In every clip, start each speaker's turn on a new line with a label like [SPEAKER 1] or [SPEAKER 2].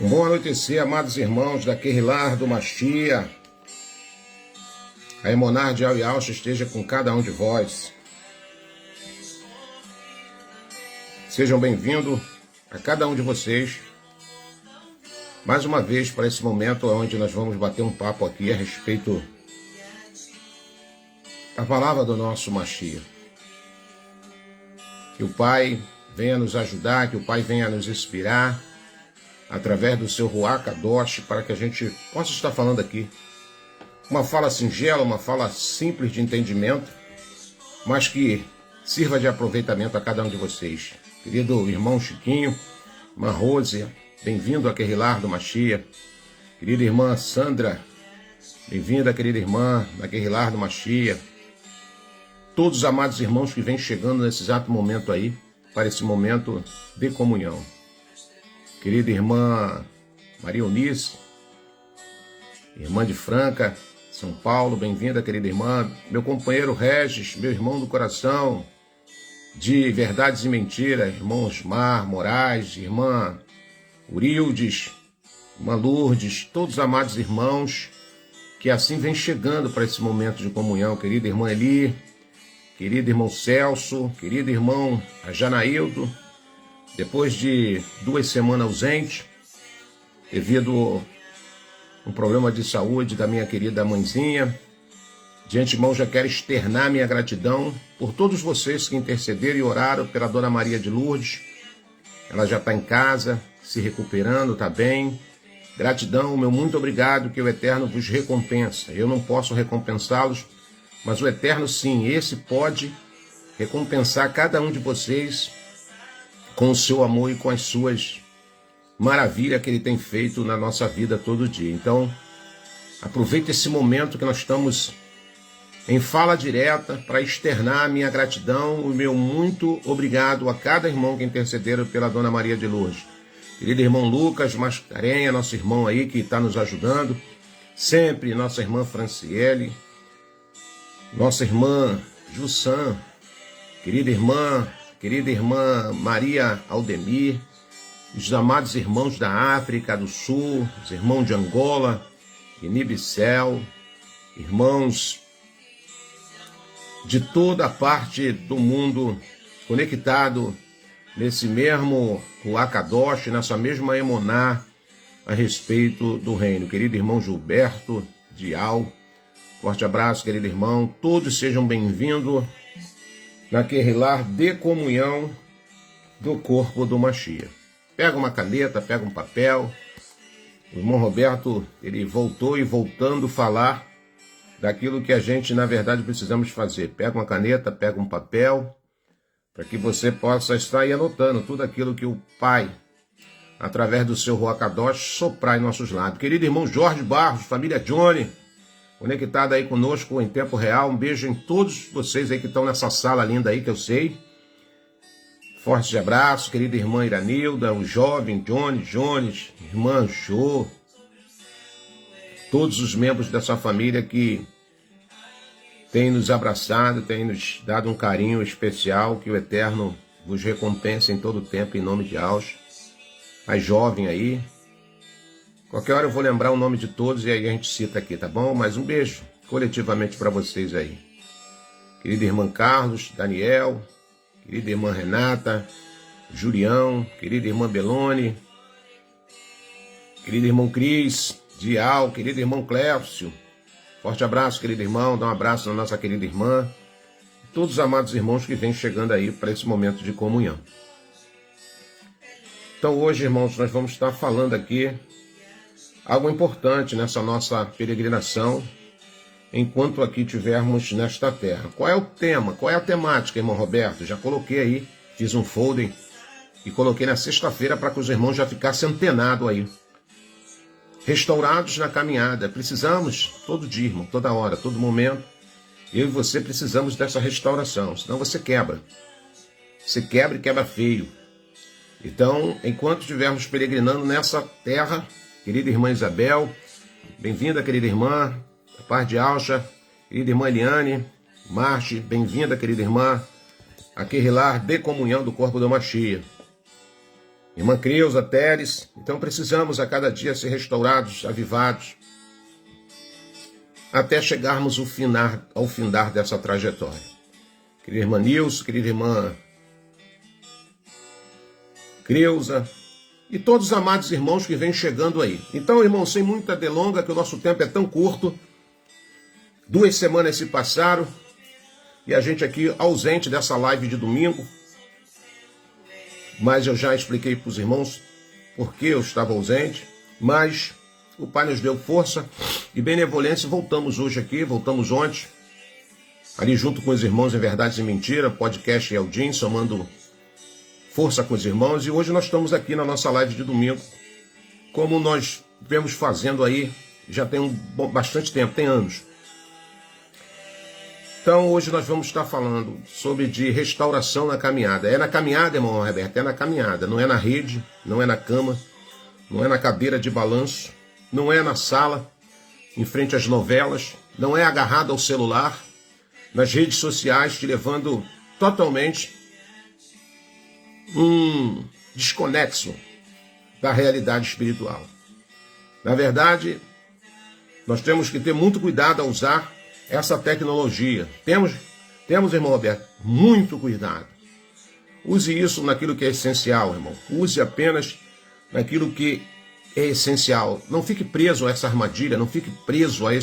[SPEAKER 1] Um bom anoitecer, amados irmãos da Querilar do Machia. A Emonar de Al e Alcha esteja com cada um de vós. Sejam bem-vindos a cada um de vocês, mais uma vez para esse momento onde nós vamos bater um papo aqui a respeito da palavra do nosso Machia. Que o Pai venha nos ajudar, que o Pai venha nos inspirar através do seu Ruach Kadosh, para que a gente possa estar falando aqui uma fala singela, uma fala simples de entendimento, mas que sirva de aproveitamento a cada um de vocês. Querido irmão Chiquinho, irmã Rose, bem-vindo a Querilar do Machia. Querida irmã Sandra, bem-vinda, querida irmã da Querilar do Machia. Todos os amados irmãos que vêm chegando nesse exato momento aí, para esse momento de comunhão. Querida irmã Maria Eunice, irmã de Franca, São Paulo, bem-vinda, querida irmã. Meu companheiro Regis, meu irmão do coração, de Verdades e Mentiras, irmão Osmar Moraes, irmã Urildes, irmã Lourdes, todos os amados irmãos que assim vêm chegando para esse momento de comunhão. Querida irmã Eli, querido irmão Celso, querido irmão Janaildo, depois de 2 semanas ausente, devido a um problema de saúde da minha querida mãezinha, de antemão já quero externar minha gratidão por todos vocês que intercederam e oraram pela Dona Maria de Lourdes. Ela já está em casa, se recuperando, está bem. Gratidão, meu muito obrigado, que o Eterno vos recompensa. Eu não posso recompensá-los, mas o Eterno sim, esse pode recompensar cada um de vocês com o seu amor e com as suas maravilhas que Ele tem feito na nossa vida todo dia. Então, aproveite esse momento que nós estamos em fala direta para externar a minha gratidão, o meu muito obrigado a cada irmão que intercederam pela Dona Maria de Lourdes. Querido irmão Lucas Mascarenha, nosso irmão aí que está nos ajudando, sempre nossa irmã Franciele, nossa irmã Jussan, querida irmã Maria Aldemir, os amados irmãos da África do Sul, os irmãos de Angola, Guiné-Bissau, irmãos de toda a parte do mundo conectado nesse mesmo Ruach Kadosh, nessa mesma Emoná a respeito do reino. Querido irmão Gilberto Dial, forte abraço, querido irmão. Todos sejam bem-vindos na Querilar de comunhão do corpo do Machia. Pega uma caneta, pega um papel. O irmão Roberto, ele voltou e voltando falar daquilo que a gente, na verdade, precisamos fazer. Pega uma caneta, pega um papel, para que você possa estar aí anotando tudo aquilo que o Pai, através do seu Ruach Kadosh, soprar em nossos lábios. Querido irmão Jorge Barros, família Johnny, conectado aí conosco em tempo real. Um beijo em todos vocês aí que estão nessa sala linda aí, que eu sei. Forte abraço, querida irmã Iranilda, o jovem Jones, irmã Jô, todos os membros dessa família que têm nos abraçado, têm nos dado um carinho especial, que o Eterno vos recompense em todo o tempo, em nome de Alcha. A jovem aí, qualquer hora eu vou lembrar o nome de todos e aí a gente cita aqui, tá bom? Mas um beijo coletivamente para vocês aí. Querida irmã Carlos, Daniel, querida irmã Renata, Julião, querida irmã Belone, querido irmão Cris, Dial, querido irmão Clécio. Forte abraço, querido irmão, dá um abraço na nossa querida irmã. Todos os amados irmãos que vêm chegando aí para esse momento de comunhão. Então hoje, irmãos, nós vamos estar falando aqui algo importante nessa nossa peregrinação, enquanto aqui tivermos nesta terra. Qual é o tema? Qual é a temática, irmão Roberto? Já coloquei aí, fiz um folder e coloquei na sexta-feira para que os irmãos já ficassem antenados aí. Restaurados na caminhada. Precisamos, todo dia, irmão, toda hora, todo momento, eu e você precisamos dessa restauração, senão você quebra. Você quebra e quebra feio. Então, enquanto estivermos peregrinando nessa terra, querida irmã Isabel, bem-vinda, querida irmã, a paz de Alcha, querida irmã Eliane, Marte, bem-vinda, querida irmã, a Querilar de comunhão do corpo do Machia. irmã Creuza, Teres. Então precisamos a cada dia ser restaurados, avivados, até chegarmos ao findar dessa trajetória. Querida irmã Nilson, querida irmã Creuza e todos os amados irmãos que vêm chegando aí. Então, irmãos, sem muita delonga, que o nosso tempo é tão curto, 2 semanas se passaram e a gente aqui ausente dessa live de domingo, mas eu já expliquei para os irmãos por que eu estava ausente, mas o Pai nos deu força e benevolência. Voltamos hoje aqui, voltamos ontem, ali junto com os irmãos em Verdades e Mentira, podcast Eldin, somando força com os irmãos. E hoje nós estamos aqui na nossa live de domingo, como nós vemos fazendo aí, já tem bastante tempo, tem anos. Então hoje nós vamos estar falando sobre de restauração na caminhada. É na caminhada, irmão Roberto, é na caminhada, não é na rede, não é na cama, não é na cadeira de balanço, não é na sala, em frente às novelas, não é agarrado ao celular, nas redes sociais, te levando totalmente desconexo da realidade espiritual. Na verdade, nós temos que ter muito cuidado ao usar essa tecnologia. Temos, irmão Roberto, muito cuidado. Use isso naquilo que é essencial, irmão. Use apenas naquilo que é essencial. Não fique preso a essa armadilha, não fique preso a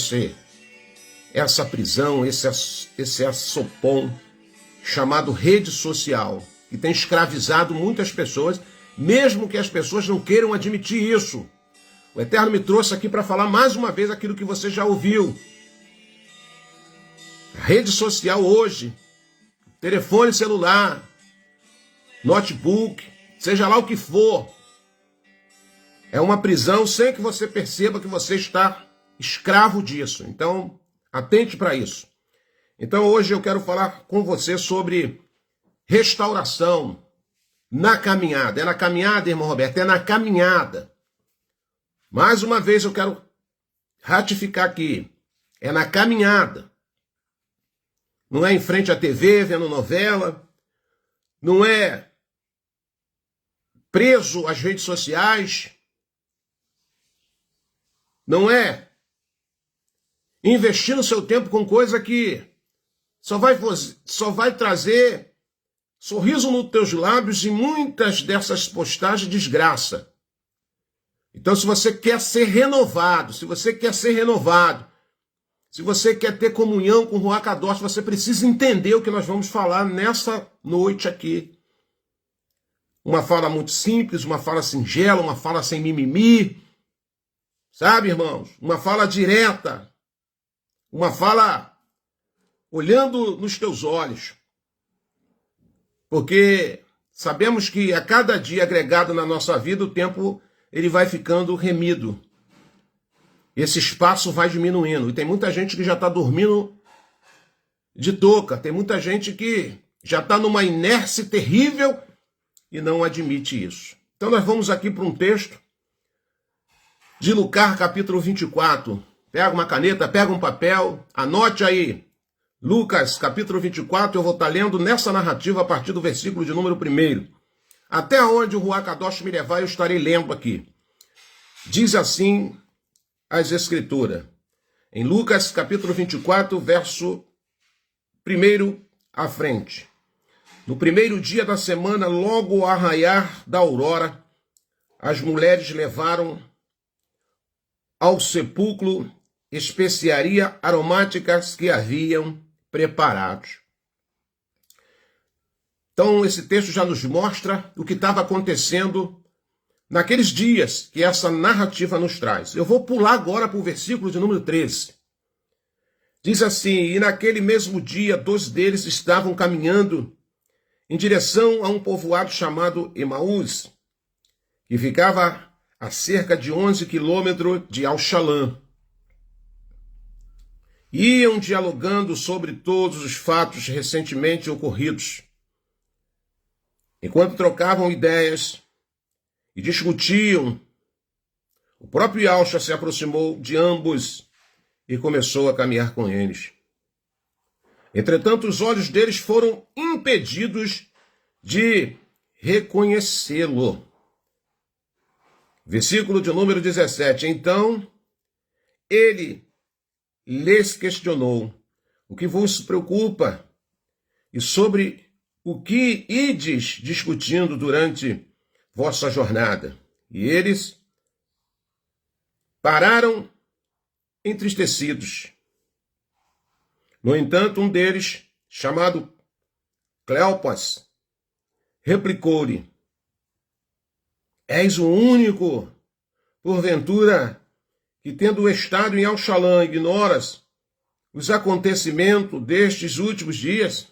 [SPEAKER 1] essa prisão, esse assopom chamado rede social, que tem escravizado muitas pessoas, mesmo que as pessoas não queiram admitir isso. O Eterno me trouxe aqui para falar mais uma vez aquilo que você já ouviu. A rede social hoje, telefone celular, notebook, seja lá o que for, é uma prisão sem que você perceba que você está escravo disso. Então, atente para isso. Então, hoje eu quero falar com você sobre restauração na caminhada. É na caminhada, irmão Roberto, é na caminhada. Mais uma vez eu quero ratificar aqui. É na caminhada. Não é em frente à TV, vendo novela. Não é preso às redes sociais. Não é investindo seu tempo com coisa que só vai trazer sorriso nos teus lábios e muitas dessas postagens desgraça. Então, se você quer ser renovado, se você quer ter comunhão com o Ruach Kadosh, você precisa entender o que nós vamos falar nessa noite aqui. Uma fala muito simples, uma fala singela, uma fala sem mimimi. Sabe, irmãos? Uma fala direta. Uma fala olhando nos teus olhos. Porque sabemos que a cada dia agregado na nossa vida, o tempo ele vai ficando remido. Esse espaço vai diminuindo. E tem muita gente que já está dormindo de touca. Tem muita gente que já está numa inércia terrível e não admite isso. Então nós vamos aqui para um texto de Lucas, capítulo 24. Pega uma caneta, pega um papel, anote aí. Lucas, capítulo 24, eu vou estar lendo nessa narrativa a partir do versículo de número 1. Até onde o Ruach Kadosh me levar, eu estarei lendo aqui. Diz assim as Escrituras. Em Lucas, capítulo 24, verso 1 à frente. No primeiro dia da semana, logo ao arraiar da aurora, as mulheres levaram ao sepulcro especiaria aromáticas que haviam preparado. Então, esse texto já nos mostra o que estava acontecendo naqueles dias que essa narrativa nos traz. Eu vou pular agora para o versículo de número 13. Diz assim: e naquele mesmo dia, 2 deles estavam caminhando em direção a um povoado chamado Emaús, que ficava a cerca de 11 quilômetros de Al-Shalã. Iam dialogando sobre todos os fatos recentemente ocorridos. Enquanto trocavam ideias e discutiam, o próprio Yahshua se aproximou de ambos e começou a caminhar com eles. Entretanto, os olhos deles foram impedidos de reconhecê-lo. Versículo de número 17. Então ele lhes questionou: o que vos preocupa? E sobre o que ides discutindo durante vossa jornada? E eles pararam entristecidos. No entanto, um deles, chamado Cleopas, replicou-lhe: és o único, porventura, que tendo estado em Auxalã, ignoras os acontecimentos destes últimos dias?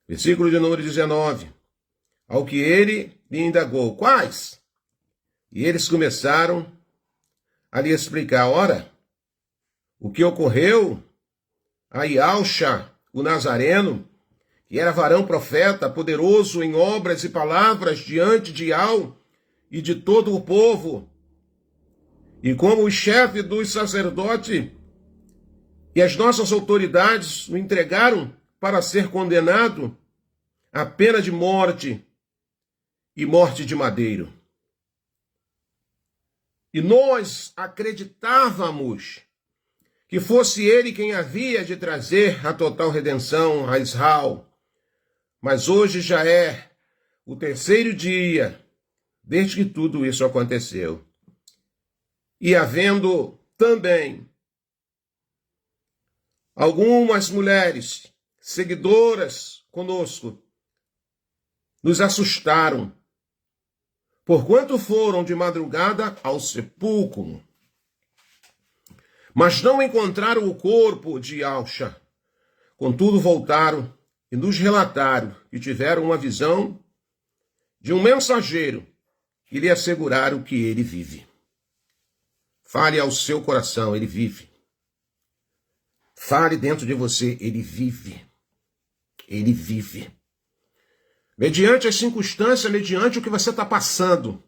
[SPEAKER 1] Versículo de número 19. Ao que ele lhe indagou: quais? E eles começaram a lhe explicar: ora, o que ocorreu a Iauxa, o Nazareno, que era varão profeta, poderoso em obras e palavras diante de Iau e de todo o povo, e como o chefe dos sacerdotes e as nossas autoridades o entregaram para ser condenado à pena de morte e morte de madeiro. E nós acreditávamos que fosse ele quem havia de trazer a total redenção a Israel. Mas hoje já é o terceiro dia desde que tudo isso aconteceu. E havendo também algumas mulheres seguidoras conosco, nos assustaram, porquanto foram de madrugada ao sepulcro, mas não encontraram o corpo de Iauxa. Contudo, voltaram e nos relataram que tiveram uma visão de um mensageiro que lhe asseguraram que ele vive. Fale ao seu coração: ele vive. Fale dentro de você: ele vive. Ele vive. Mediante as circunstâncias, mediante o que você está passando,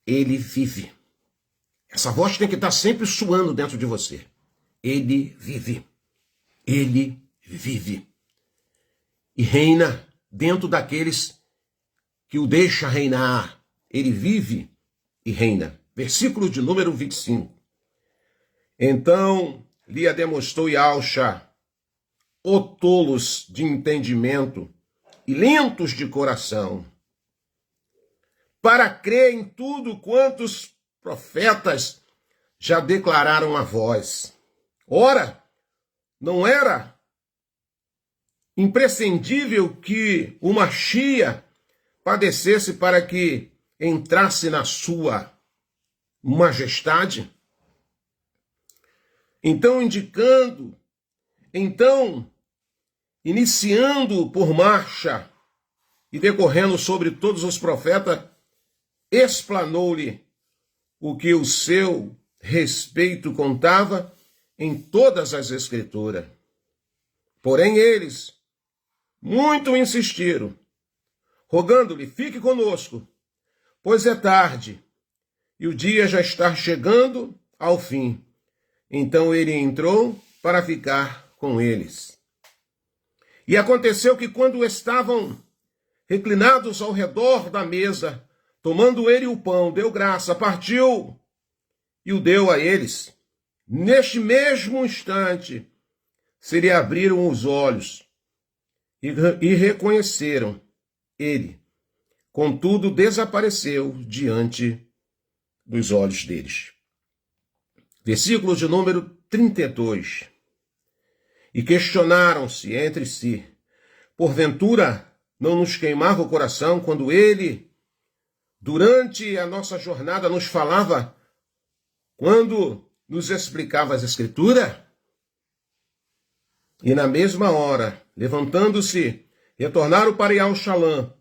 [SPEAKER 1] ele vive. Essa voz tem que estar sempre suando dentro de você. Ele vive. Ele vive. E reina dentro daqueles que o deixa reinar. Ele vive e reina. Versículo de número 25. Então lhe demonstrou Iauxa, ó tolos de entendimento e lentos de coração, para crer em tudo quantos profetas já declararam a vós. Ora, não era imprescindível que o Machia padecesse para que entrasse na sua majestade? Então, iniciando por marcha e decorrendo sobre todos os profetas, explanou-lhe o que o seu respeito contava em todas as escrituras. Porém, eles muito insistiram, rogando-lhe: fique conosco, pois é tarde e o dia já está chegando ao fim. Então ele entrou para ficar com eles. E aconteceu que, quando estavam reclinados ao redor da mesa, tomando ele o pão, deu graça, partiu e o deu a eles. Neste mesmo instante, se lhe abriram os olhos e reconheceram ele. Contudo, desapareceu diante dos olhos deles. Versículo de número 32. E questionaram-se entre si: porventura não nos queimava o coração quando ele, durante a nossa jornada, nos falava, quando nos explicava as Escrituras? E na mesma hora, levantando-se, retornaram para Iauxalã,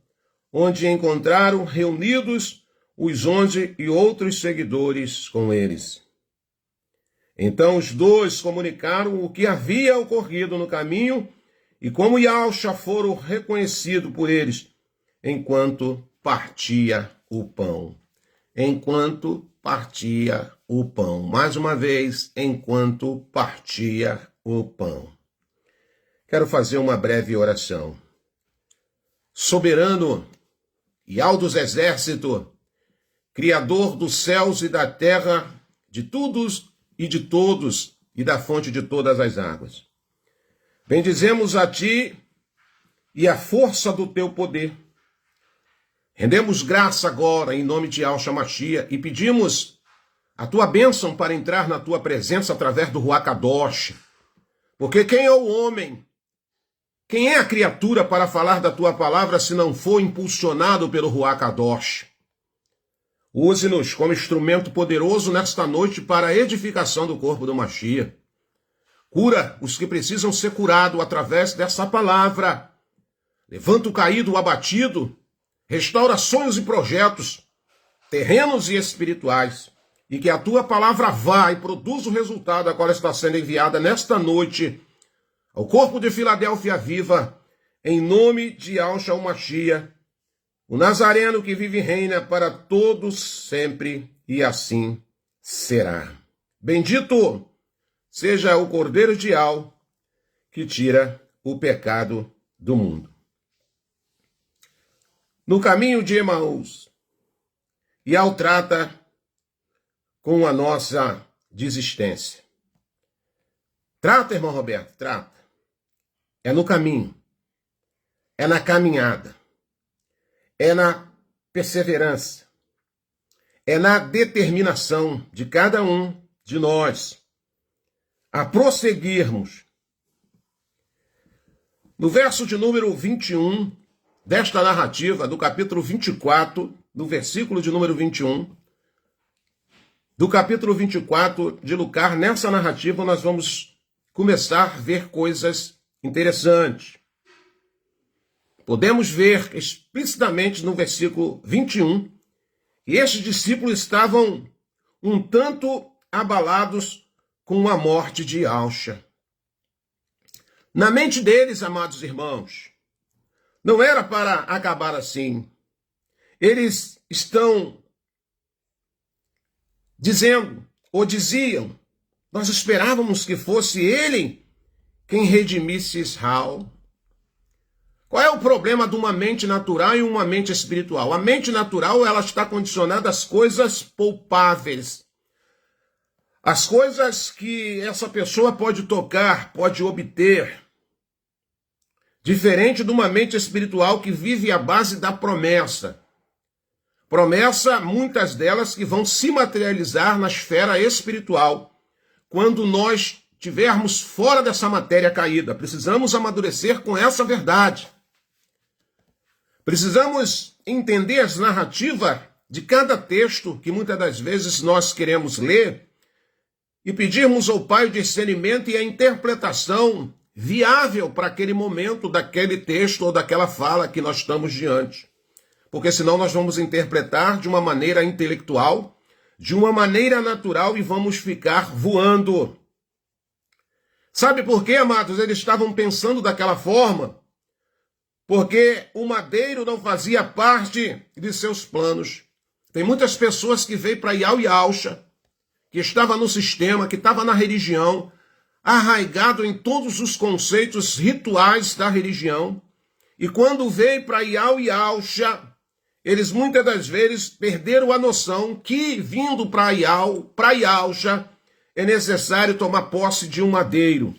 [SPEAKER 1] onde encontraram reunidos os 11 e outros seguidores com eles. Então os dois comunicaram o que havia ocorrido no caminho e como Iauxa fora reconhecido por eles, enquanto partia o pão. Enquanto partia o pão. Mais uma vez, enquanto partia o pão. Quero fazer uma breve oração. Soberano e alto dos exércitos, Criador dos céus e da terra, de todos e de todos, e da fonte de todas as águas. Bendizemos a ti e a força do teu poder. Rendemos graça agora em nome de Yahshua Mashiach e pedimos a tua bênção para entrar na tua presença através do Ruach Kadosh. Porque quem é o homem? Quem é a criatura para falar da tua palavra se não for impulsionado pelo Ruach Kadosh? Use-nos como instrumento poderoso nesta noite para a edificação do corpo do Mashiach. Cura os que precisam ser curados através dessa palavra. Levanta o caído, o abatido. Restaura sonhos e projetos, terrenos e espirituais. E que a tua palavra vá e produza o resultado a qual está sendo enviada nesta noite ao corpo de Filadélfia viva, em nome de Yahshua Mashiach, o Nazareno que vive e reina para todos sempre, e assim será. Bendito seja o Cordeiro de Yahweh que tira o pecado do mundo. No caminho de Emaús, Yahweh trata com a nossa desistência. Trata, irmão Roberto, trata. É no caminho, é na caminhada, é na perseverança, é na determinação de cada um de nós a prosseguirmos. No verso de número 21 desta narrativa, do capítulo 24, do versículo de número 21, do capítulo 24 de Lucas, nessa narrativa nós vamos começar a ver coisas interessantes. Podemos ver explicitamente no versículo 21 que estes discípulos estavam um tanto abalados com a morte de Yahshua. Na mente deles, amados irmãos, não era para acabar assim. Eles estão dizendo, ou diziam, nós esperávamos que fosse ele quem redimisse Israel. Qual é o problema de uma mente natural e uma mente espiritual? A mente natural, ela está condicionada às coisas palpáveis. As coisas que essa pessoa pode tocar, pode obter. Diferente de uma mente espiritual que vive à base da promessa. Promessa, muitas delas que vão se materializar na esfera espiritual. Quando nós estivermos fora dessa matéria caída, precisamos amadurecer com essa verdade. Precisamos entender as narrativas de cada texto que muitas das vezes nós queremos ler e pedirmos ao Pai o discernimento e a interpretação viável para aquele momento daquele texto ou daquela fala que nós estamos diante. Porque senão nós vamos interpretar de uma maneira intelectual, de uma maneira natural e vamos ficar voando. Sabe por quê, amados? Eles estavam pensando daquela forma porque o madeiro não fazia parte de seus planos. Tem muitas pessoas que veio para Yahshua, que estava no sistema, que estava na religião, arraigado em todos os conceitos rituais da religião. E quando veio para Yahshua, eles muitas das vezes perderam a noção que, vindo para Yahshua, é necessário tomar posse de um madeiro.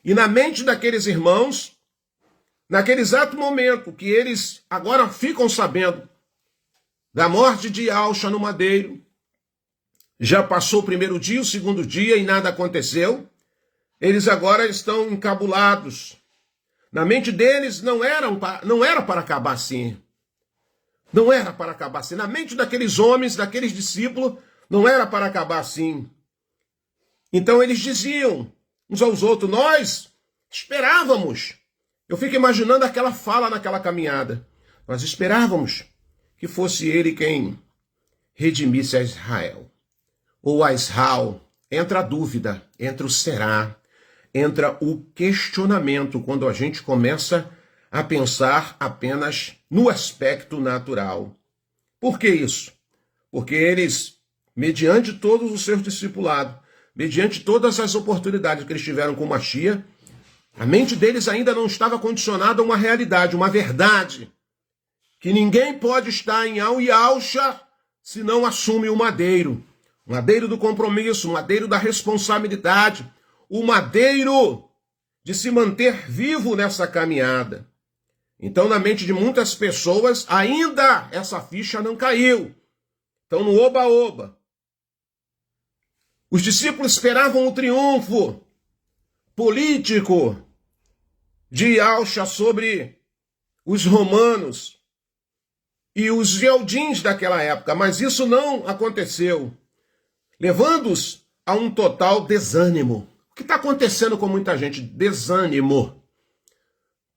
[SPEAKER 1] E na mente daqueles irmãos, naquele exato momento que eles agora ficam sabendo da morte de Yahshua no madeiro, já passou o primeiro dia, o segundo dia e nada aconteceu, eles agora estão encabulados. Na mente deles não era para acabar assim. Não era para acabar assim. Na mente daqueles homens, daqueles discípulos, não era para acabar assim. Então eles diziam uns aos outros, nós esperávamos. Eu fico imaginando aquela fala naquela caminhada. Nós esperávamos que fosse ele quem redimisse a Israel. Ou a Israel. Entra a dúvida, entra o será, entra o questionamento quando a gente começa a pensar apenas no aspecto natural. Por que isso? Porque eles, mediante todos os seus discipulados, mediante todas as oportunidades que eles tiveram com Mashiach, a mente deles ainda não estava condicionada a uma realidade, uma verdade, que ninguém pode estar em Yahshua se não assume o madeiro. O madeiro do compromisso, o madeiro da responsabilidade, o madeiro de se manter vivo nessa caminhada. Então, na mente de muitas pessoas, ainda essa ficha não caiu. Então, no oba-oba. Os discípulos esperavam o triunfo político de Yahshua sobre os romanos e os geldins daquela época, mas isso não aconteceu, levando-os a um total desânimo. O que está acontecendo com muita gente? Desânimo.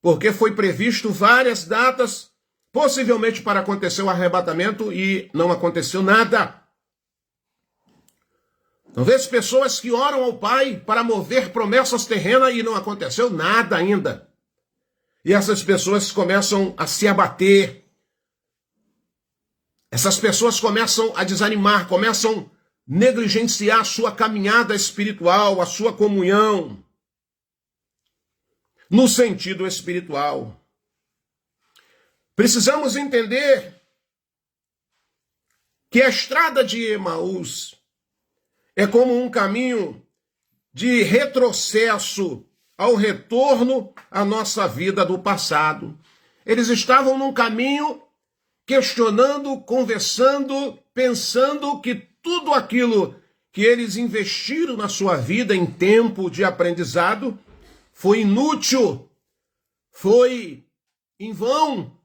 [SPEAKER 1] Porque foi previsto várias datas, possivelmente para acontecer o arrebatamento, e não aconteceu nada. Talvez pessoas que oram ao Pai para mover promessas terrenas e não aconteceu nada ainda. E essas pessoas começam a se abater. Essas pessoas começam a desanimar, começam a negligenciar a sua caminhada espiritual, a sua comunhão, no sentido espiritual. Precisamos entender que a estrada de Emaús é como um caminho de retrocesso ao retorno à nossa vida do passado. Eles estavam num caminho questionando, conversando, pensando que tudo aquilo que eles investiram na sua vida em tempo de aprendizado foi inútil, foi em vão.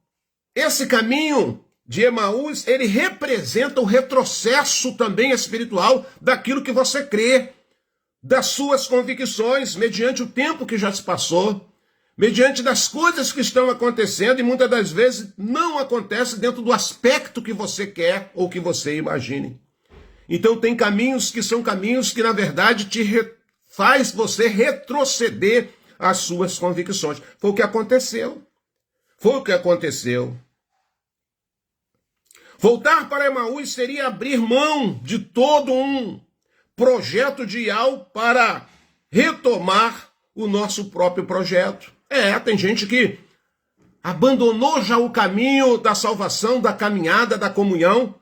[SPEAKER 1] Esse caminho de Emaús, ele representa o retrocesso também espiritual daquilo que você crê, das suas convicções, mediante o tempo que já se passou, mediante das coisas que estão acontecendo e muitas das vezes não acontece dentro do aspecto que você quer ou que você imagine. Então tem caminhos que são caminhos que na verdade faz você retroceder às suas convicções. Foi o que aconteceu. Foi o que aconteceu. Voltar para Emaús seria abrir mão de todo um projeto de Yahweh para retomar o nosso próprio projeto. Tem gente que abandonou já o caminho da salvação, da caminhada, da comunhão,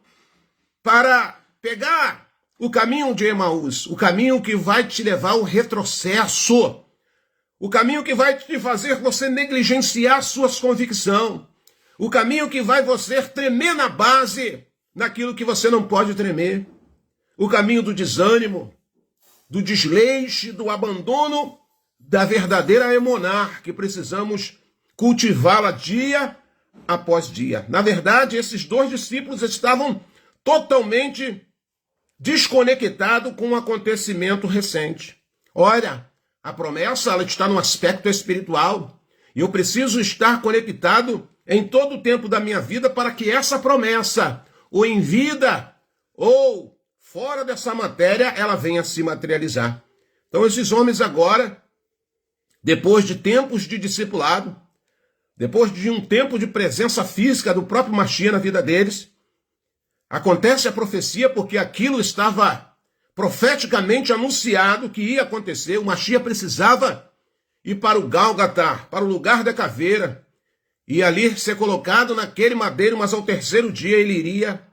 [SPEAKER 1] para pegar o caminho de Emaús, o caminho que vai te levar ao retrocesso, o caminho que vai te fazer você negligenciar suas convicções, o caminho que vai você tremer na base naquilo que você não pode tremer, o caminho do desânimo, do desleixo, do abandono da verdadeira emuná, que precisamos cultivá-la dia após dia. Na verdade, esses dois discípulos estavam totalmente desconectados com um acontecimento recente. Olha, a promessa ela está no aspecto espiritual e eu preciso estar conectado em todo o tempo da minha vida para que essa promessa, ou em vida, ou fora dessa matéria, ela venha se materializar. Então esses homens agora, depois de tempos de discipulado, depois de um tempo de presença física do próprio Mashiach na vida deles, acontece a profecia porque aquilo estava profeticamente anunciado que ia acontecer. O Mashiach precisava ir para o Gálgata, para o lugar da caveira, e ali ser colocado naquele madeiro, mas ao terceiro dia ele iria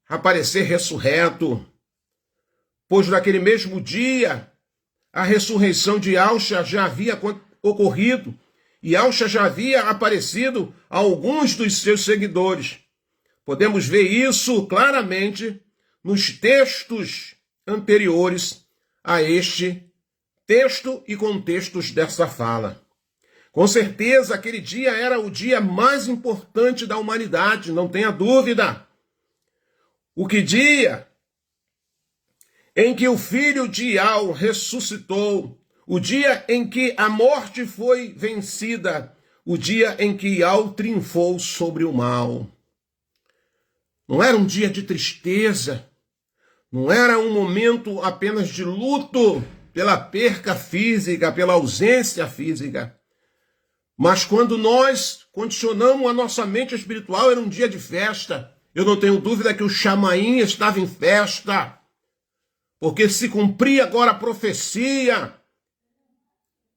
[SPEAKER 1] aparecer ressurreto, pois naquele mesmo dia a ressurreição de Yahshua já havia ocorrido e Yahshua já havia aparecido a alguns dos seus seguidores. Podemos ver isso claramente nos textos anteriores a este texto e contextos dessa fala. Com certeza, aquele dia era o dia mais importante da humanidade, não tenha dúvida. O que dia em que o Filho de Yahweh ressuscitou, o dia em que a morte foi vencida, o dia em que Yahweh triunfou sobre o mal. Não era um dia de tristeza, não era um momento apenas de luto pela perca física, pela ausência física. Mas quando nós condicionamos a nossa mente espiritual, era um dia de festa. Eu não tenho dúvida que o Chamaim estava em festa, porque se cumpria agora a profecia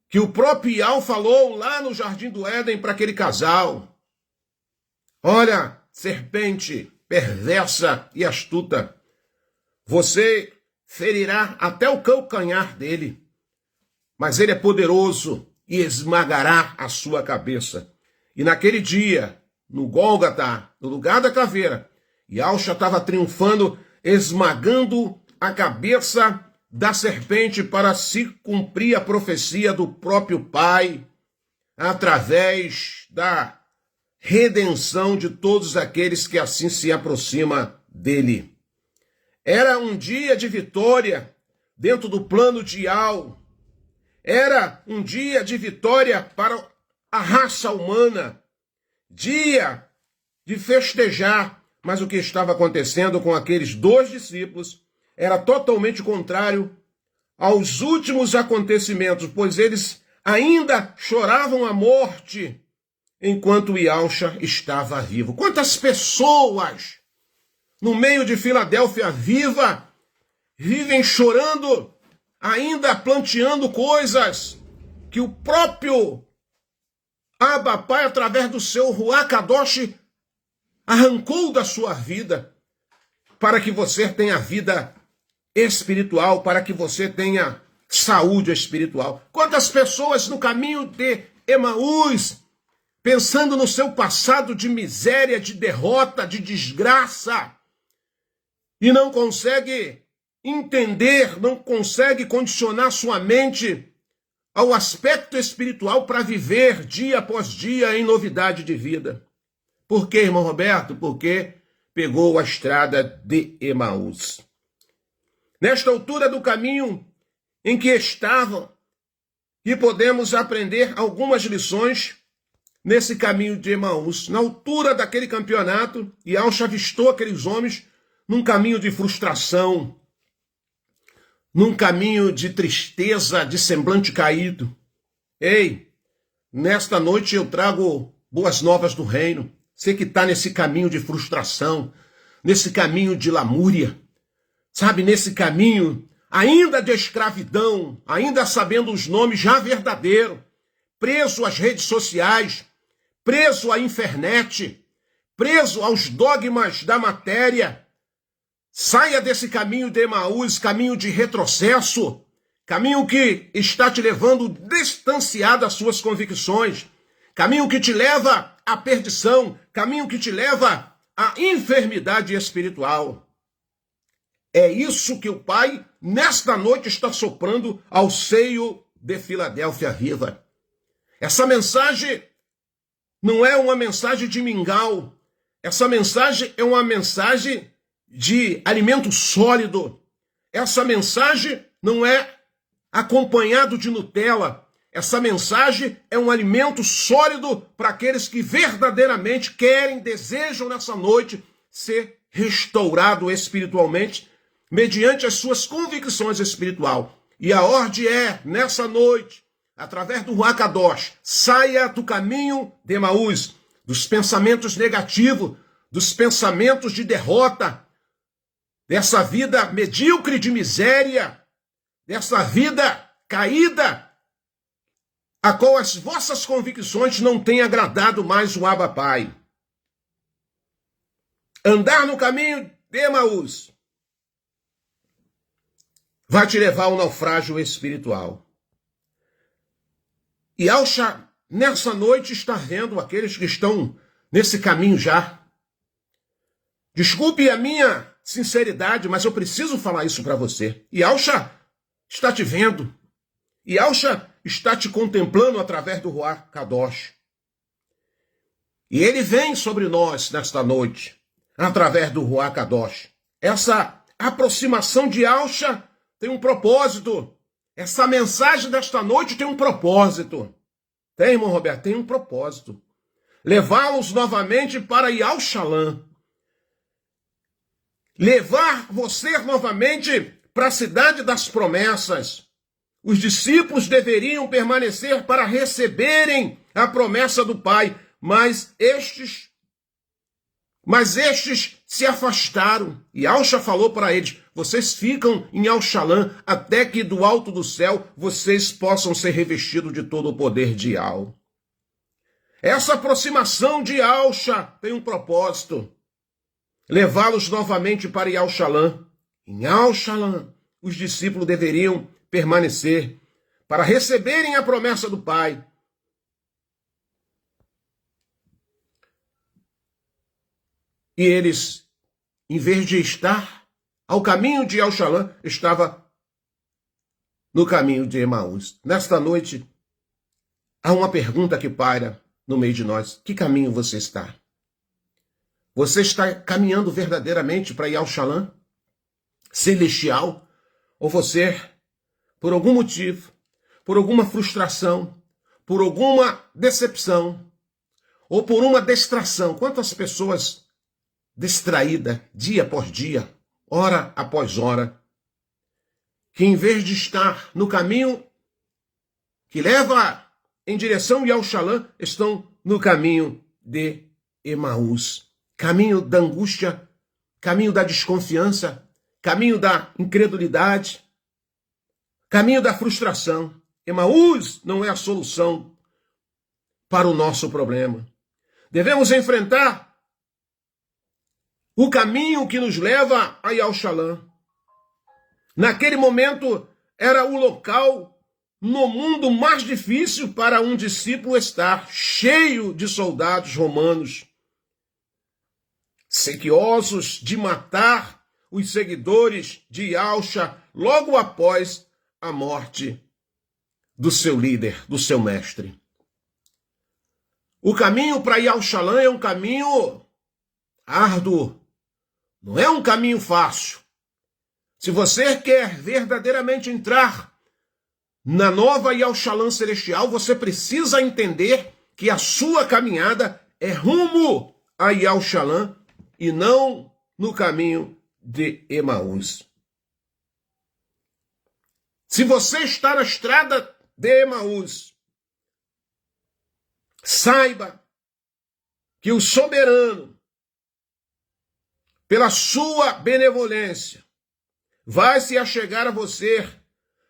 [SPEAKER 1] que o próprio Yahweh falou lá no Jardim do Éden para aquele casal. Olha, serpente, perversa e astuta. Você ferirá até o calcanhar dele, mas ele é poderoso e esmagará a sua cabeça. E naquele dia, no Gólgota, no lugar da caveira, Yahshua estava triunfando, esmagando a cabeça da serpente para se cumprir a profecia do próprio Pai, através da redenção de todos aqueles que assim se aproximam dele. Era um dia de vitória dentro do plano de Yahweh. Era um dia de vitória para a raça humana. Dia de festejar. Mas o que estava acontecendo com aqueles 2 discípulos era totalmente contrário aos últimos acontecimentos, pois eles ainda choravam a morte enquanto Yahshua estava vivo. Quantas pessoas no meio de Filadélfia viva vivem chorando, ainda planteando coisas que o próprio Abba Pai, através do seu Ruach Kadosh, arrancou da sua vida, para que você tenha vida espiritual, para que você tenha saúde espiritual. Quantas pessoas no caminho de Emaús, pensando no seu passado de miséria, de derrota, de desgraça, e não consegue entender, não consegue condicionar sua mente ao aspecto espiritual para viver dia após dia em novidade de vida. Por quê, irmão Roberto? Porque pegou a estrada de Emaús. Nesta altura do caminho em que estavam, e podemos aprender algumas lições nesse caminho de Emaús. Na altura daquele campeonato, Yahshua avistou aqueles homens num caminho de frustração, num caminho de tristeza, de semblante caído. Ei, nesta noite eu trago boas novas do reino. Você que está nesse caminho de frustração, nesse caminho de lamúria, sabe, nesse caminho ainda de escravidão, ainda sabendo os nomes já verdadeiros, preso às redes sociais, preso à internet, preso aos dogmas da matéria. Saia desse caminho de Emaús, caminho de retrocesso, caminho que está te levando distanciado das suas convicções, caminho que te leva à perdição, caminho que te leva à enfermidade espiritual. É isso que o Pai, nesta noite, está soprando ao seio de Filadélfia viva. Essa mensagem não é uma mensagem de mingau. Essa mensagem é uma mensagem de alimento sólido. Essa mensagem não é acompanhado de Nutella. Essa mensagem é um alimento sólido para aqueles que verdadeiramente querem, desejam nessa noite ser restaurado espiritualmente mediante as suas convicções espirituais. E a ordem é, nessa noite, através do Ruach Kadosh, saia do caminho de Emaús, dos pensamentos negativos, dos pensamentos de derrota, dessa vida medíocre de miséria, dessa vida caída, a qual as vossas convicções não têm agradado mais o Abba Pai. Andar no caminho de Emaús vai te levar ao naufrágio espiritual. E Yahshua, nessa noite, está vendo aqueles que estão nesse caminho já. Desculpe a minha sinceridade, mas eu preciso falar isso para você. E Yahshua está te vendo. E Yahshua está te contemplando através do Ruach Kadosh. E ele vem sobre nós nesta noite, através do Ruach Kadosh. Essa aproximação de Yahshua tem um propósito. Essa mensagem desta noite tem um propósito. Tem, irmão Roberto? Tem um propósito. Levá-los novamente para Yahushalã. Levar você novamente para a cidade das promessas. Os discípulos deveriam permanecer para receberem a promessa do Pai, mas estes se afastaram. E Yahshua falou para eles: vocês ficam em Yahushalã até que do alto do céu vocês possam ser revestidos de todo o poder de Yahweh. Essa aproximação de Yahshua tem um propósito. levá-los novamente para Yal-Shalã. Em Yal-Shalã, os discípulos deveriam permanecer para receberem a promessa do Pai. E eles, em vez de estar ao caminho de Yal-Shalã, estava no caminho de Emaús. Nesta noite, há uma pergunta que paira no meio de nós. Que caminho você está? Você está caminhando verdadeiramente para Yal-Shalã celestial? Ou você, por algum motivo, por alguma frustração, por alguma decepção, ou por uma distração? Quantas pessoas distraídas, dia após dia, hora após hora, que em vez de estar no caminho que leva em direção a Yal-Shalã, estão no caminho de Emaús. Caminho da angústia, caminho da desconfiança, caminho da incredulidade, caminho da frustração. Emaús não é a solução para o nosso problema. Devemos enfrentar o caminho que nos leva a Yal-Shalã. Naquele momento, era o local no mundo mais difícil para um discípulo estar, cheio de soldados romanos, sequiosos de matar os seguidores de Yahshua logo após a morte do seu líder, do seu mestre. O caminho para Yal-Shalã é um caminho árduo, não é um caminho fácil. Se você quer verdadeiramente entrar na nova Yal-Shalã celestial, você precisa entender que a sua caminhada é rumo a Yal-Shalã e não no caminho de Emaús. Se você está na estrada de Emaús, saiba que o soberano, pela sua benevolência, vai se achegar a você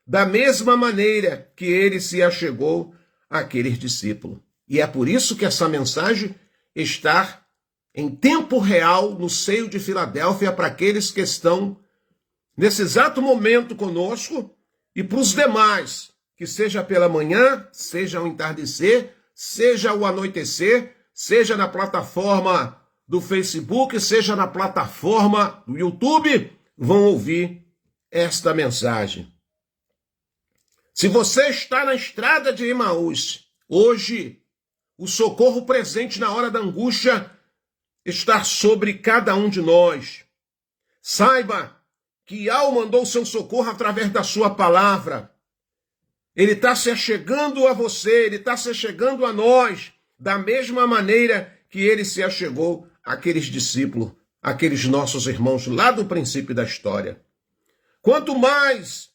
[SPEAKER 1] da mesma maneira que ele se achegou àqueles discípulos. E é por isso que essa mensagem está em tempo real no seio de Filadélfia para aqueles que estão nesse exato momento conosco e para os demais, que seja pela manhã, seja ao entardecer, seja ao anoitecer, seja na plataforma do Facebook, seja na plataforma do YouTube, vão ouvir esta mensagem. Se você está na estrada de Emaús, hoje, o socorro presente na hora da angústia está sobre cada um de nós. Saiba que Yahweh mandou seu socorro através da sua palavra. Ele está se achegando a você, ele está se achegando a nós, da mesma maneira que ele se achegou àqueles discípulos, àqueles nossos irmãos lá do princípio da história. Quanto mais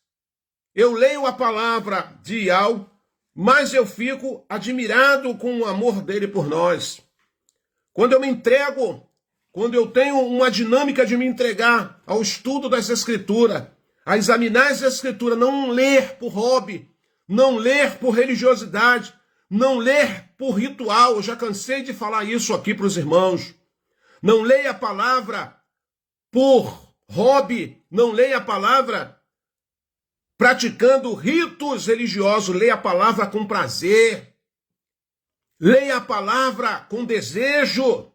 [SPEAKER 1] eu leio a palavra de Yahweh, mais eu fico admirado com o amor dele por nós. Quando eu me entrego, quando eu tenho uma dinâmica de me entregar ao estudo das Escrituras, a examinar as Escrituras, não ler por hobby, não ler por religiosidade, não ler por ritual, eu já cansei de falar isso aqui para os irmãos. Não leia a palavra por hobby, não leia a palavra praticando ritos religiosos, leia a palavra com prazer, leia a palavra com desejo,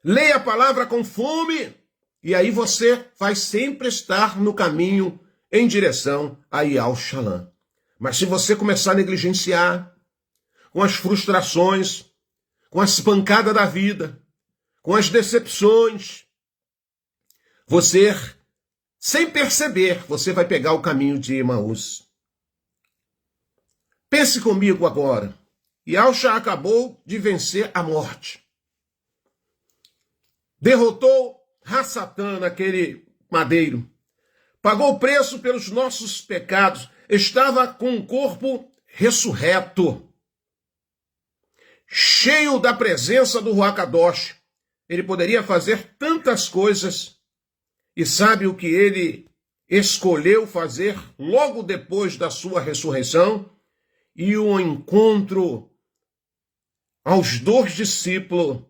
[SPEAKER 1] leia a palavra com fome, e aí você vai sempre estar no caminho em direção a Yal-Shalã. Mas se você começar a negligenciar com as frustrações, com as pancadas da vida, com as decepções, você, sem perceber, você vai pegar o caminho de Emaús. Pense comigo agora. Yahshua acabou de vencer a morte. Derrotou Hassatã naquele madeiro. Pagou o preço pelos nossos pecados. Estava com o corpo ressurreto, cheio da presença do Ruach Kadosh. Ele poderia fazer tantas coisas. E sabe o que ele escolheu fazer logo depois da sua ressurreição? E o encontro aos dois discípulos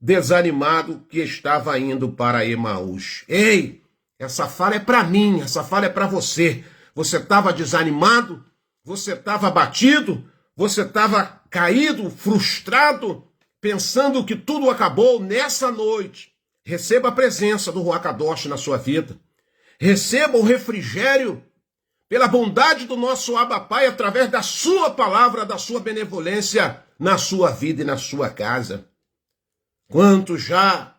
[SPEAKER 1] desanimado que estava indo para Emaús. Ei, essa fala é para mim, essa fala é para você. Você estava desanimado? Você estava abatido? Você estava caído, frustrado, pensando que tudo acabou nessa noite? Receba a presença do Ruach Kadosh na sua vida. Receba o refrigério pela bondade do nosso Abba Pai através da sua palavra, da sua benevolência na sua vida e na sua casa. Quantos já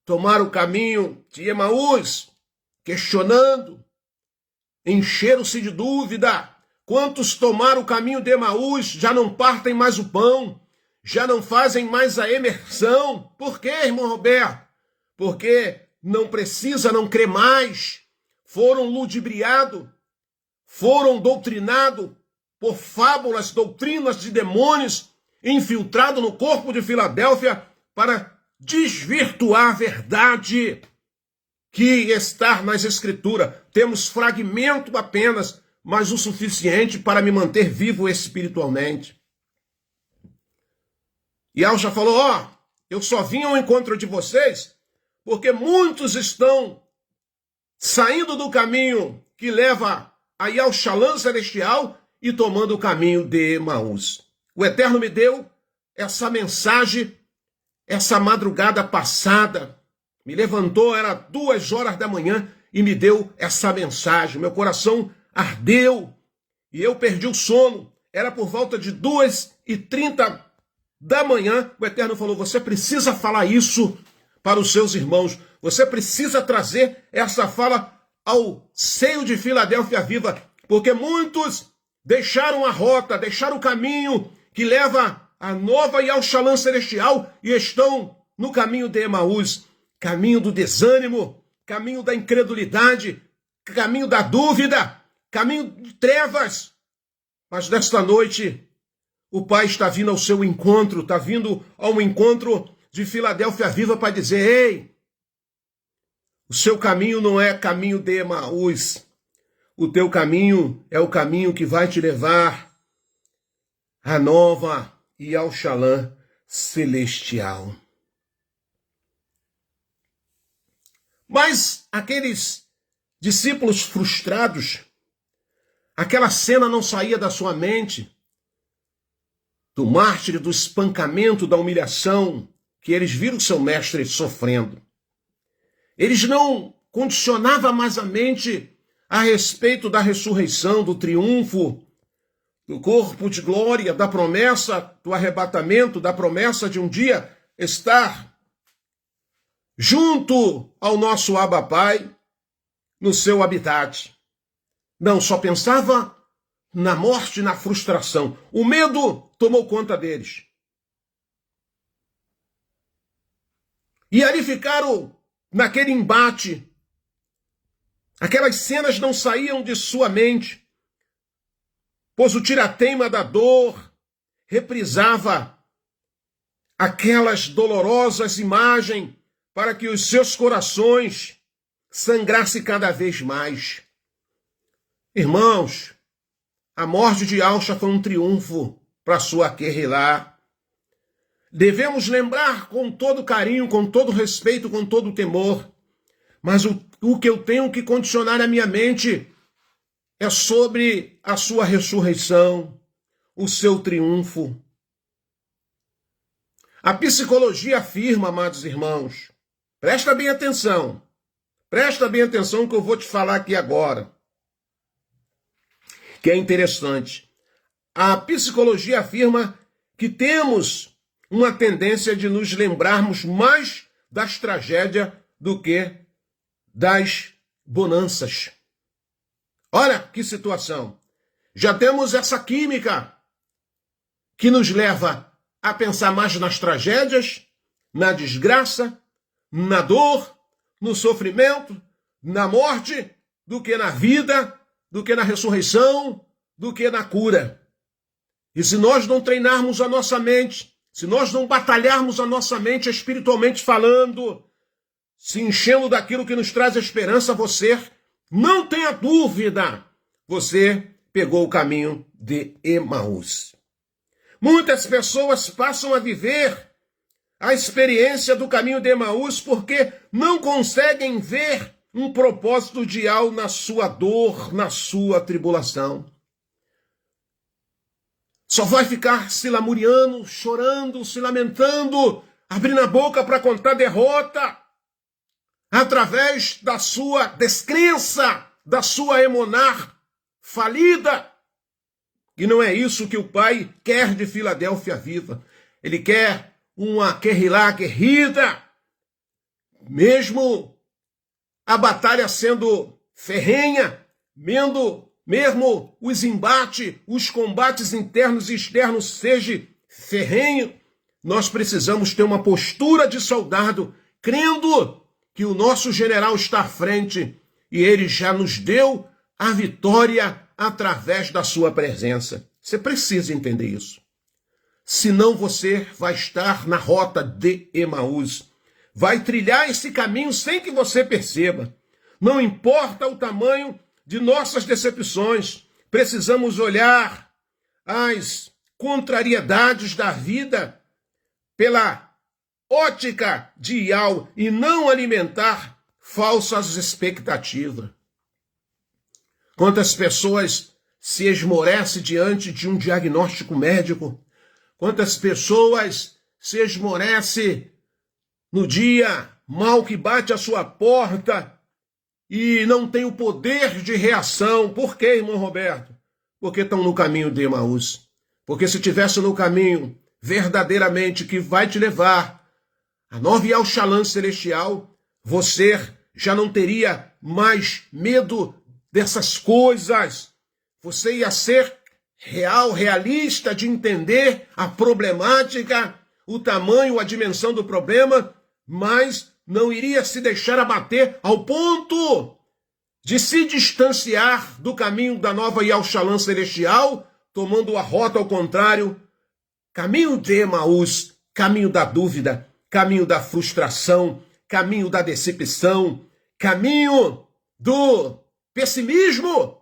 [SPEAKER 1] tomaram o caminho de Emaús, questionando, encheram-se de dúvida? Quantos tomaram o caminho de Emaús, já não partem mais o pão, já não fazem mais a imersão? Por quê, irmão Roberto? Porque não precisa, não crê mais. Foram ludibriados, foram doutrinados por fábulas, doutrinas de demônios, infiltrados no corpo de Filadélfia para desvirtuar a verdade que está nas Escrituras. Temos fragmento apenas, mas o suficiente para me manter vivo espiritualmente. E Alcha falou, eu só vim ao encontro de vocês porque muitos estão saindo do caminho que leva a Yal-Shalom celestial e tomando o caminho de Emaús. O Eterno me deu essa mensagem, essa madrugada passada, me levantou, era 2 horas da manhã e me deu essa mensagem. Meu coração ardeu e eu perdi o sono. Era por volta de 2h30 da manhã. O Eterno falou, você precisa falar isso para os seus irmãos. Você precisa trazer essa fala ao seio de Filadélfia Viva, porque muitos deixaram a rota, deixaram o caminho que leva a nova Yal-Shalom celestial e estão no caminho de Emaús, caminho do desânimo, caminho da incredulidade, caminho da dúvida, caminho de trevas. Mas nesta noite, o Pai está vindo ao seu encontro, está vindo ao encontro de Filadélfia Viva para dizer, ei, o seu caminho não é caminho de Emaús. O teu caminho é o caminho que vai te levar à nova Yal-Shalom celestial. Mas aqueles discípulos frustrados, aquela cena não saía da sua mente, do mártir, do espancamento, da humilhação, que eles viram seu mestre sofrendo. Eles não condicionavam mais a mente a respeito da ressurreição, do triunfo, do corpo de glória, da promessa do arrebatamento, da promessa de um dia estar junto ao nosso Abba Pai, no seu habitat. Não, só pensava na morte, na frustração. O medo tomou conta deles. E ali ficaram naquele embate. Aquelas cenas não saíam de sua mente, pois o tirateima da dor reprisava aquelas dolorosas imagens para que os seus corações sangrassem cada vez mais. Irmãos, a morte de Alcha foi um triunfo para sua Querrilá. Devemos lembrar com todo carinho, com todo respeito, com todo temor. Mas o que eu tenho que condicionar a minha mente é sobre a sua ressurreição, o seu triunfo. A psicologia afirma, amados irmãos, presta bem atenção que eu vou te falar aqui agora, que é interessante. A psicologia afirma que temos uma tendência de nos lembrarmos mais das tragédias do que das bonanças. Olha que situação. Já temos essa química que nos leva a pensar mais nas tragédias, na desgraça, na dor, no sofrimento, na morte, do que na vida, do que na ressurreição, do que na cura. E se nós não treinarmos a nossa mente, se nós não batalharmos a nossa mente espiritualmente falando, se enchendo daquilo que nos traz esperança, você, não tenha dúvida, você pegou o caminho de Emaús. Muitas pessoas passam a viver a experiência do caminho de Emaús porque não conseguem ver um propósito ideal na sua dor, na sua tribulação. Só vai ficar se lamuriando, chorando, se lamentando, abrindo a boca para contar derrota, através da sua descrença, da sua emunar falida. E não é isso que o Pai quer de Filadélfia Viva. Ele quer uma Kehilá guerrida, mesmo a batalha sendo ferrenha, mesmo os embates, os combates internos e externos sejam ferrenhos, nós precisamos ter uma postura de soldado, crendo que o nosso general está à frente e ele já nos deu a vitória através da sua presença. Você precisa entender isso. Senão você vai estar na rota de Emaús. Vai trilhar esse caminho sem que você perceba. Não importa o tamanho de nossas decepções, precisamos olhar as contrariedades da vida pela ótica de Ial e não alimentar falsas expectativas. Quantas pessoas se esmorecem diante de um diagnóstico médico? Quantas pessoas se esmorecem no dia mal que bate a sua porta e não tem o poder de reação? Por quê, irmão Roberto? Porque estão no caminho de Emaús. Porque se tivesse no caminho verdadeiramente que vai te levar a nova Yal-Shalom celestial, você já não teria mais medo dessas coisas. Você ia ser realista de entender a problemática, o tamanho, a dimensão do problema, mas não iria se deixar abater ao ponto de se distanciar do caminho da nova Yal-Shalom celestial, tomando a rota ao contrário, caminho de Emaús, caminho da dúvida, caminho da frustração, caminho da decepção, caminho do pessimismo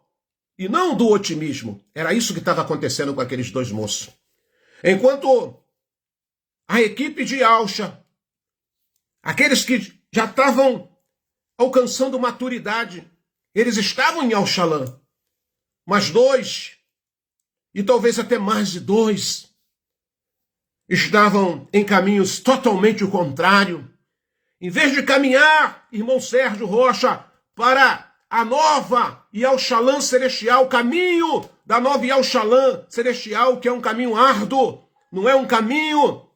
[SPEAKER 1] e não do otimismo. Era isso que estava acontecendo com aqueles dois moços. Enquanto a equipe de Alcha, aqueles que já estavam alcançando maturidade, eles estavam em Yal-Shalom, mas dois, e talvez até mais de dois, estavam em caminhos totalmente o contrário. Em vez de caminhar, irmão Sérgio Rocha, para a nova Yal-Shalom celestial, caminho da nova Yal-Shalom celestial, que é um caminho árduo, não é um caminho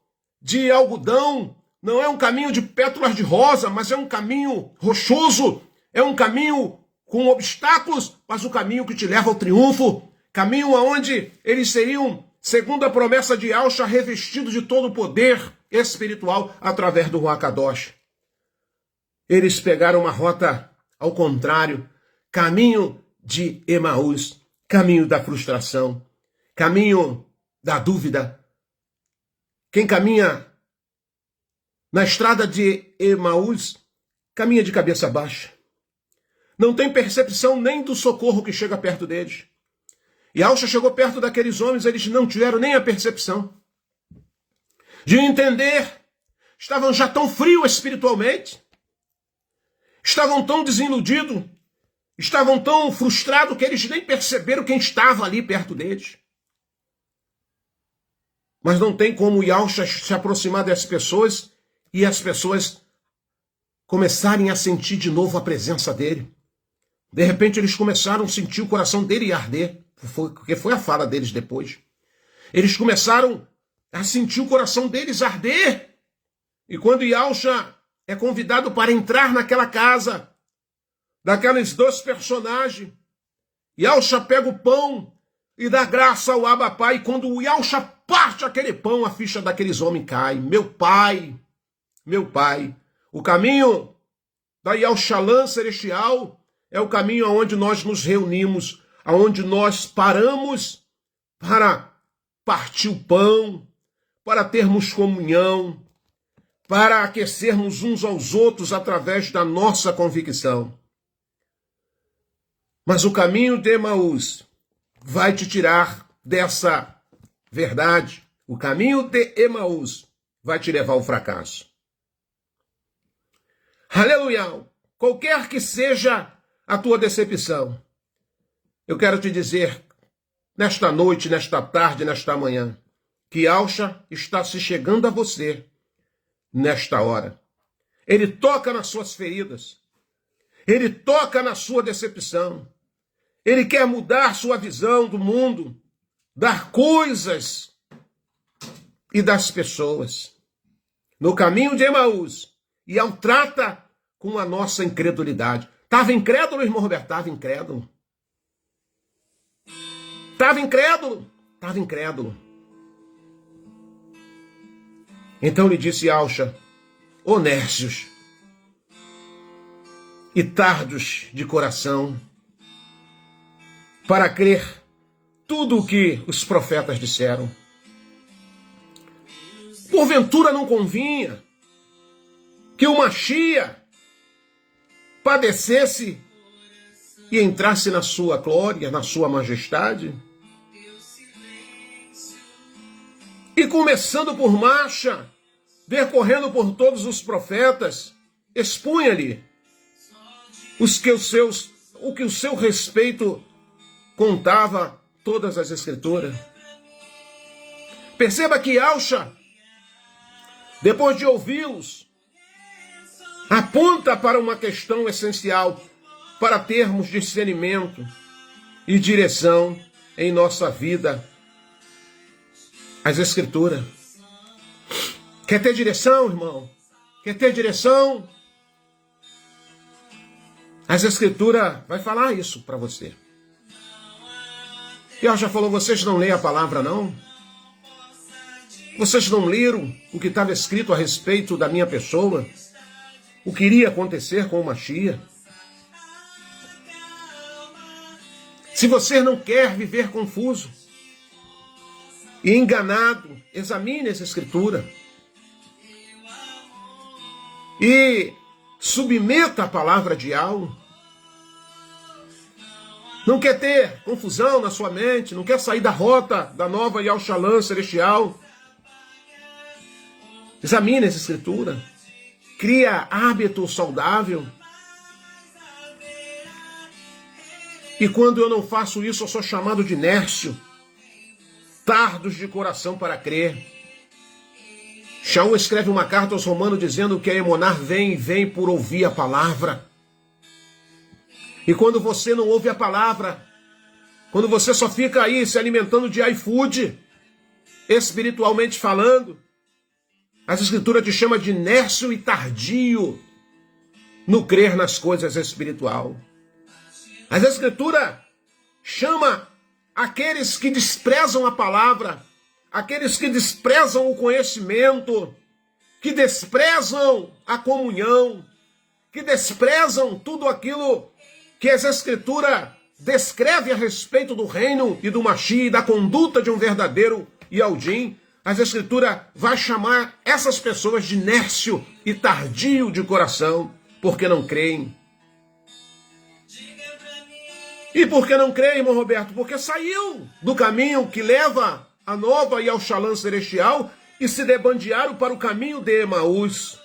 [SPEAKER 1] de algodão, não é um caminho de pétalas de rosa, mas é um caminho rochoso, é um caminho com obstáculos, mas o caminho que te leva ao triunfo, caminho aonde eles seriam, segundo a promessa de Alcha, revestidos de todo o poder espiritual através do Ruach Kadosh. Eles pegaram uma rota ao contrário, caminho de Emaús, caminho da frustração, caminho da dúvida. Quem caminha na estrada de Emaús, caminha de cabeça baixa. Não tem percepção nem do socorro que chega perto deles. E Alcha chegou perto daqueles homens, eles não tiveram nem a percepção de entender. Estavam já tão frios espiritualmente, estavam tão desiludidos, estavam tão frustrados que eles nem perceberam quem estava ali perto deles. Mas não tem como Yalcha se aproximar das pessoas e as pessoas começarem a sentir de novo a presença dele. De repente eles começaram a sentir o coração dele arder, porque foi a fala deles depois. Eles começaram a sentir o coração deles arder. E quando Yalcha é convidado para entrar naquela casa, daqueles dois personagens, Yalcha pega o pão e dá graça ao Abba Pai. E quando o Yalcha parte aquele pão, a ficha daqueles homens cai. Meu pai, o caminho da Yal-Shalom celestial é o caminho aonde nós nos reunimos, aonde nós paramos para partir o pão, para termos comunhão, para aquecermos uns aos outros através da nossa convicção. Mas o caminho de Emaús vai te tirar dessa verdade. O caminho de Emaús vai te levar ao fracasso. Aleluia! Qualquer que seja a tua decepção, eu quero te dizer, nesta noite, nesta tarde, nesta manhã, que Alcha está se chegando a você nesta hora. Ele toca nas suas feridas. Ele toca na sua decepção. Ele quer mudar sua visão do mundo, das coisas e das pessoas. No caminho de Emaús, e ao trata com a nossa incredulidade. Estava incrédulo, irmão Roberto? Estava incrédulo. Estava incrédulo. Estava incrédulo. Então lhe disse Alcha, ô nércios e tardos de coração, para crer tudo o que os profetas disseram. Porventura não convinha que o Machia padecesse e entrasse na sua glória, na sua majestade? E começando por Macha, decorrendo por todos os profetas, expunha-lhe o que o seu respeito contava todas as escrituras. Perceba que Alcha, depois de ouvi-los, aponta para uma questão essencial para termos discernimento e direção em nossa vida. As Escrituras. Quer ter direção, irmão? Quer ter direção? As Escrituras vai falar isso para você. E ela já falou, vocês não leem a palavra, não? Vocês não leram o que estava escrito a respeito da minha pessoa? O que iria acontecer com o Machia? Se você não quer viver confuso e enganado, examine essa Escritura e submeta a palavra de algo. Não quer ter confusão na sua mente, não quer sair da rota da nova Yahushalã celestial. Examine essa Escritura, cria hábito saudável. E quando eu não faço isso, eu sou chamado de nércio, tardos de coração para crer. Shaul escreve uma carta aos romanos dizendo que a Emonar vem por ouvir a palavra. E quando você não ouve a palavra, quando você só fica aí se alimentando de iFood, espiritualmente falando, as Escrituras te chamam de nércio e tardio no crer nas coisas espirituais. As Escrituras chama aqueles que desprezam a palavra, aqueles que desprezam o conhecimento, que desprezam a comunhão, que desprezam tudo aquilo que as Escrituras descrevem a respeito do reino e do Machia e da conduta de um verdadeiro Yahudim. As Escrituras vai chamar essas pessoas de nércio e tardio de coração, porque não creem. E por que não creem, irmão Roberto? Porque saiu do caminho que leva a nova Yahushalã celestial e se debandearam para o caminho de Emaús.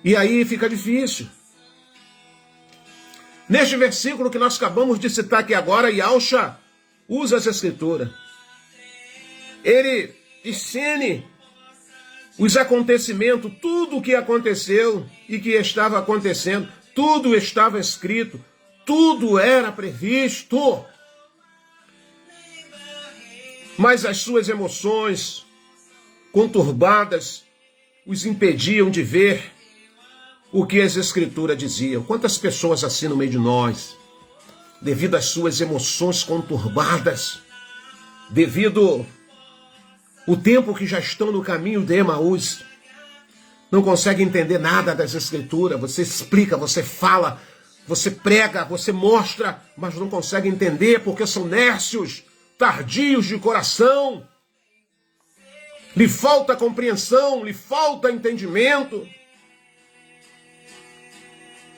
[SPEAKER 1] E aí fica difícil. Neste versículo que nós acabamos de citar aqui agora, Yahusha usa as Escrituras. Ele ensine os acontecimentos, tudo o que aconteceu e que estava acontecendo, tudo estava escrito, tudo era previsto. Mas as suas emoções conturbadas os impediam de ver o que as Escrituras diziam. Quantas pessoas assim no meio de nós, devido às suas emoções conturbadas, devido o tempo que já estão no caminho de Emaús, não conseguem entender nada das Escrituras. Você explica, você fala, você prega, você mostra, mas não consegue entender porque são nércios, tardios de coração. Lhe falta compreensão, lhe falta entendimento.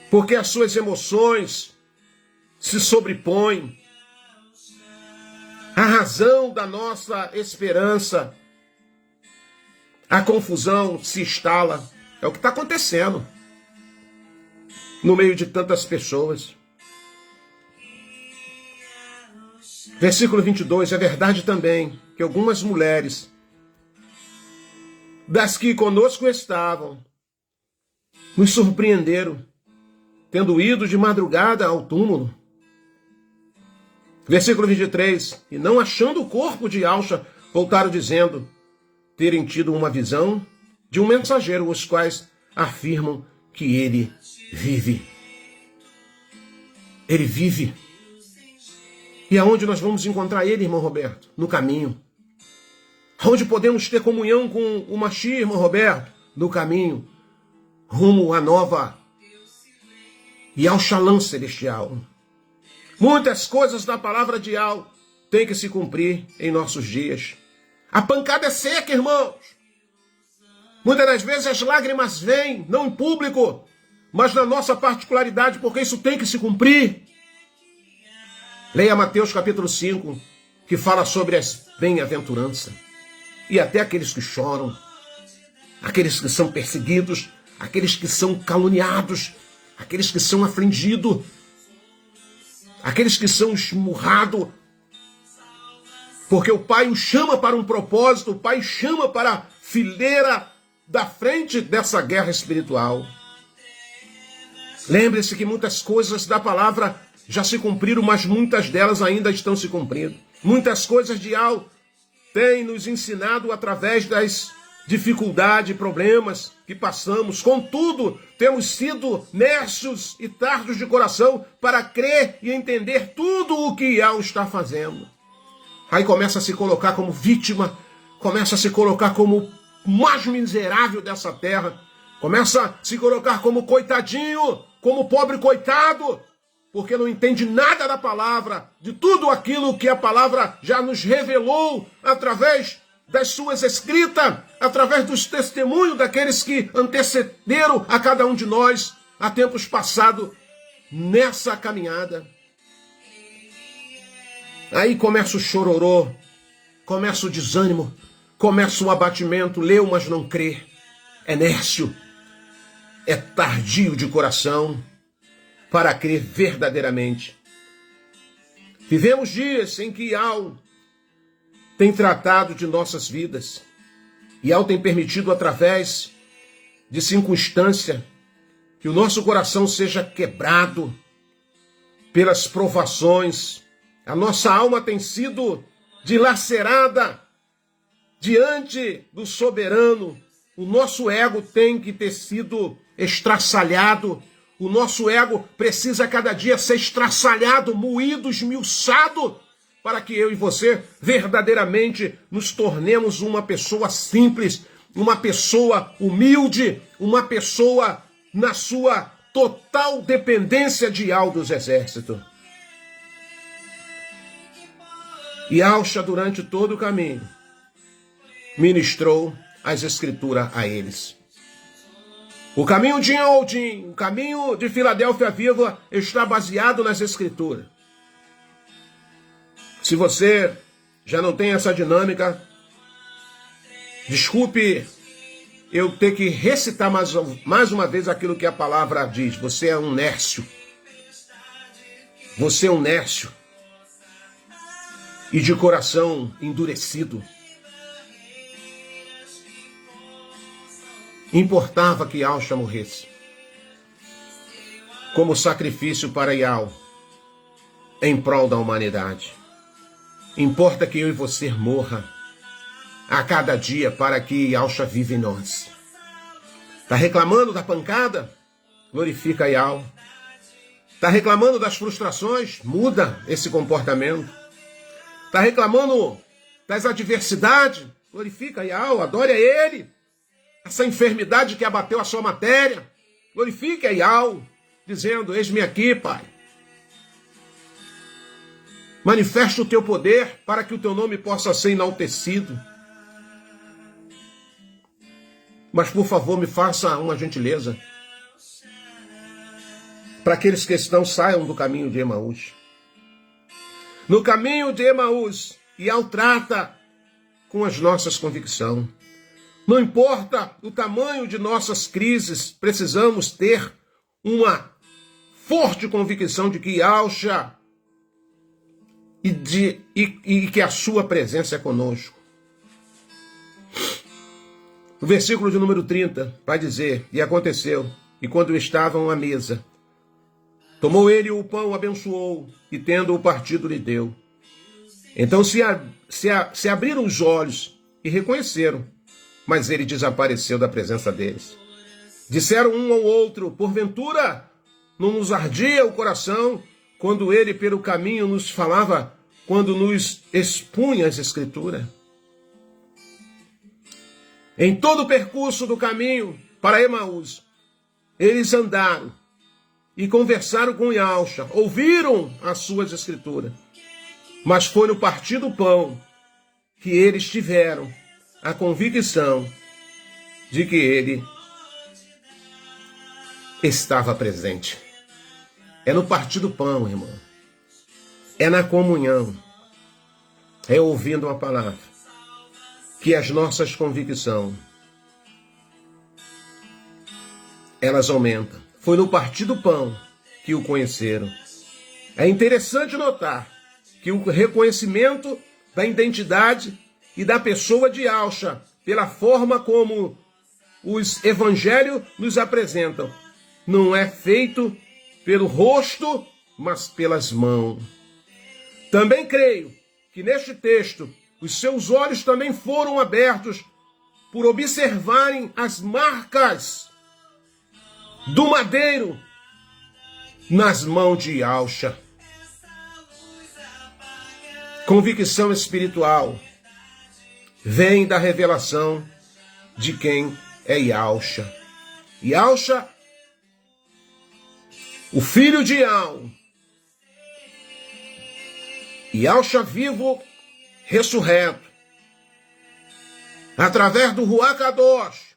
[SPEAKER 1] Porque as suas emoções se sobrepõe. A razão da nossa esperança, a confusão se instala. É o que está acontecendo no meio de tantas pessoas. Versículo 22, é verdade também que algumas mulheres das que conosco estavam nos surpreenderam, tendo ido de madrugada ao túmulo. Versículo 23, e não achando o corpo de Alcha, voltaram dizendo terem tido uma visão de um mensageiro, os quais afirmam que ele vive. Ele vive. E aonde nós vamos encontrar ele, irmão Roberto? No caminho. Aonde podemos ter comunhão com o Mashiach, irmão Roberto? No caminho. Rumo à nova e ao Shalom celestial. Muitas coisas da palavra de Al têm que se cumprir em nossos dias. A pancada é seca, irmãos. Muitas das vezes as lágrimas vêm, não em público, mas na nossa particularidade, porque isso tem que se cumprir. Leia Mateus capítulo 5, que fala sobre as bem-aventuranças. E até aqueles que choram, aqueles que são perseguidos, aqueles que são caluniados, aqueles que são afligidos, aqueles que são esmurrados, porque o Pai os chama para um propósito, o Pai chama para a fileira da frente dessa guerra espiritual. Lembre-se que muitas coisas da palavra já se cumpriram, mas muitas delas ainda estão se cumprindo. Muitas coisas de Al tem nos ensinado através das dificuldades e problemas que passamos. Contudo, temos sido nércios e tardos de coração para crer e entender tudo o que Al está fazendo. Aí começa a se colocar como vítima, começa a se colocar como o mais miserável dessa terra, começa a se colocar como coitadinho, como pobre coitado, porque não entende nada da palavra, de tudo aquilo que a palavra já nos revelou através das suas escritas, através dos testemunhos daqueles que antecederam a cada um de nós há tempos passados nessa caminhada. Aí começa o chororô, começa o desânimo, começa o abatimento, leu, mas não crê, é nércio, é tardio de coração para crer verdadeiramente. Vivemos dias em que Al tem tratado de nossas vidas. E Al tem permitido, através de circunstância, que o nosso coração seja quebrado pelas provações. A nossa alma tem sido dilacerada diante do soberano. O nosso ego tem que ter sido estraçalhado. O nosso ego precisa cada dia ser estraçalhado, moído, esmiuçado, para que eu e você verdadeiramente nos tornemos uma pessoa simples, uma pessoa humilde, uma pessoa na sua total dependência de Al dos exércitos. E Alcha, durante todo o caminho, ministrou as escrituras a eles. O caminho de Odin, o caminho de Filadélfia Viva está baseado nas escrituras. Se você já não tem essa dinâmica, desculpe eu ter que recitar mais uma vez aquilo que a palavra diz. Você é um nércio. Você é um nércio. E de coração endurecido. Importava que Alcha morresse como sacrifício para Yahweh em prol da humanidade. Importa que eu e você morra a cada dia para que Alcha viva em nós. Está reclamando da pancada? Glorifica Yahweh. Está reclamando das frustrações? Muda esse comportamento. Está reclamando das adversidades? Glorifica Yahweh, adore a Ele. Essa enfermidade que abateu a sua matéria, glorifique a Yahweh, dizendo, eis-me aqui, Pai. Manifesta o teu poder para que o teu nome possa ser enaltecido. Mas, por favor, me faça uma gentileza. para aqueles cristãos saiam do caminho de Emaús. No caminho de Emaús, Iau trata com as nossas convicções. Não importa o tamanho de nossas crises, precisamos ter uma forte convicção de que Yahshua e que a sua presença é conosco. O versículo de número 30 vai dizer: e aconteceu, e quando estavam à mesa, tomou ele o pão, abençoou, e tendo-o partido lhe deu. Então se abriram os olhos e reconheceram, mas ele desapareceu da presença deles. Disseram um ao outro: porventura não nos ardia o coração quando ele pelo caminho nos falava, quando nos expunha as Escrituras? Em todo o percurso do caminho para Emaús, eles andaram e conversaram com Yahshua, ouviram as suas Escrituras, mas foi no partir do pão que eles tiveram a convicção de que ele estava presente. É no partir do pão, irmão. É na comunhão. É ouvindo uma palavra que as nossas convicções elas aumentam. Foi no partir do pão que o conheceram. É interessante notar que o reconhecimento da identidade e da pessoa de Yahshua, pela forma como os evangelhos nos apresentam, não é feito pelo rosto, mas pelas mãos. Também creio que neste texto os seus olhos também foram abertos por observarem as marcas do madeiro nas mãos de Yahshua. Convicção espiritual vem da revelação de quem é Yahshua. Yahshua, o filho de Yahweh, Yahshua vivo, ressurreto, através do Ruach Kadosh,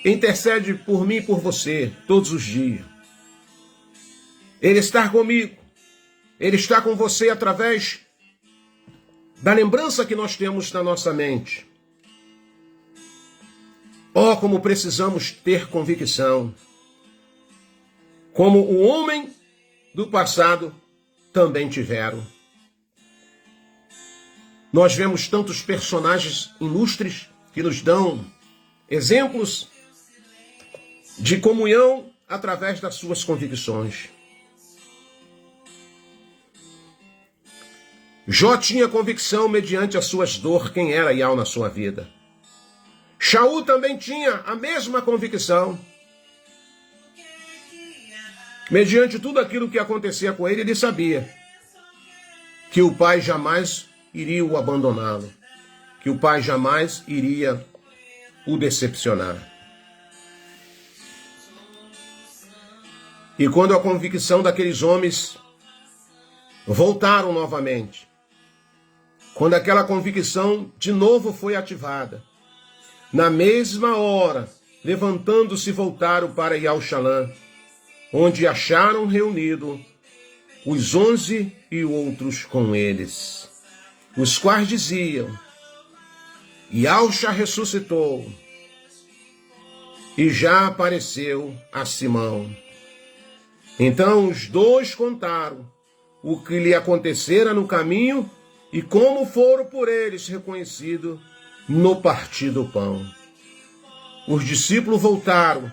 [SPEAKER 1] intercede por mim e por você todos os dias. Ele está comigo, ele está com você através da lembrança que nós temos na nossa mente. Oh, como precisamos ter convicção, como o homem do passado também tiveram. Nós vemos tantos personagens ilustres que nos dão exemplos de comunhão através das suas convicções. Jó tinha convicção mediante as suas dores quem era Yahweh na sua vida. Shaul também tinha a mesma convicção. Mediante tudo aquilo que acontecia com ele, ele sabia que o pai jamais iria o abandoná-lo, que o pai jamais iria o decepcionar. E quando a convicção daqueles homens voltaram novamente, quando aquela convicção de novo foi ativada, na mesma hora, levantando-se, voltaram para Yahushalã, onde acharam reunido os 11 e outros com eles, os quais diziam: Yahshua ressuscitou e já apareceu a Simão. Então os dois contaram o que lhe acontecera no caminho e como foram por eles reconhecidos no partir do pão. Os discípulos voltaram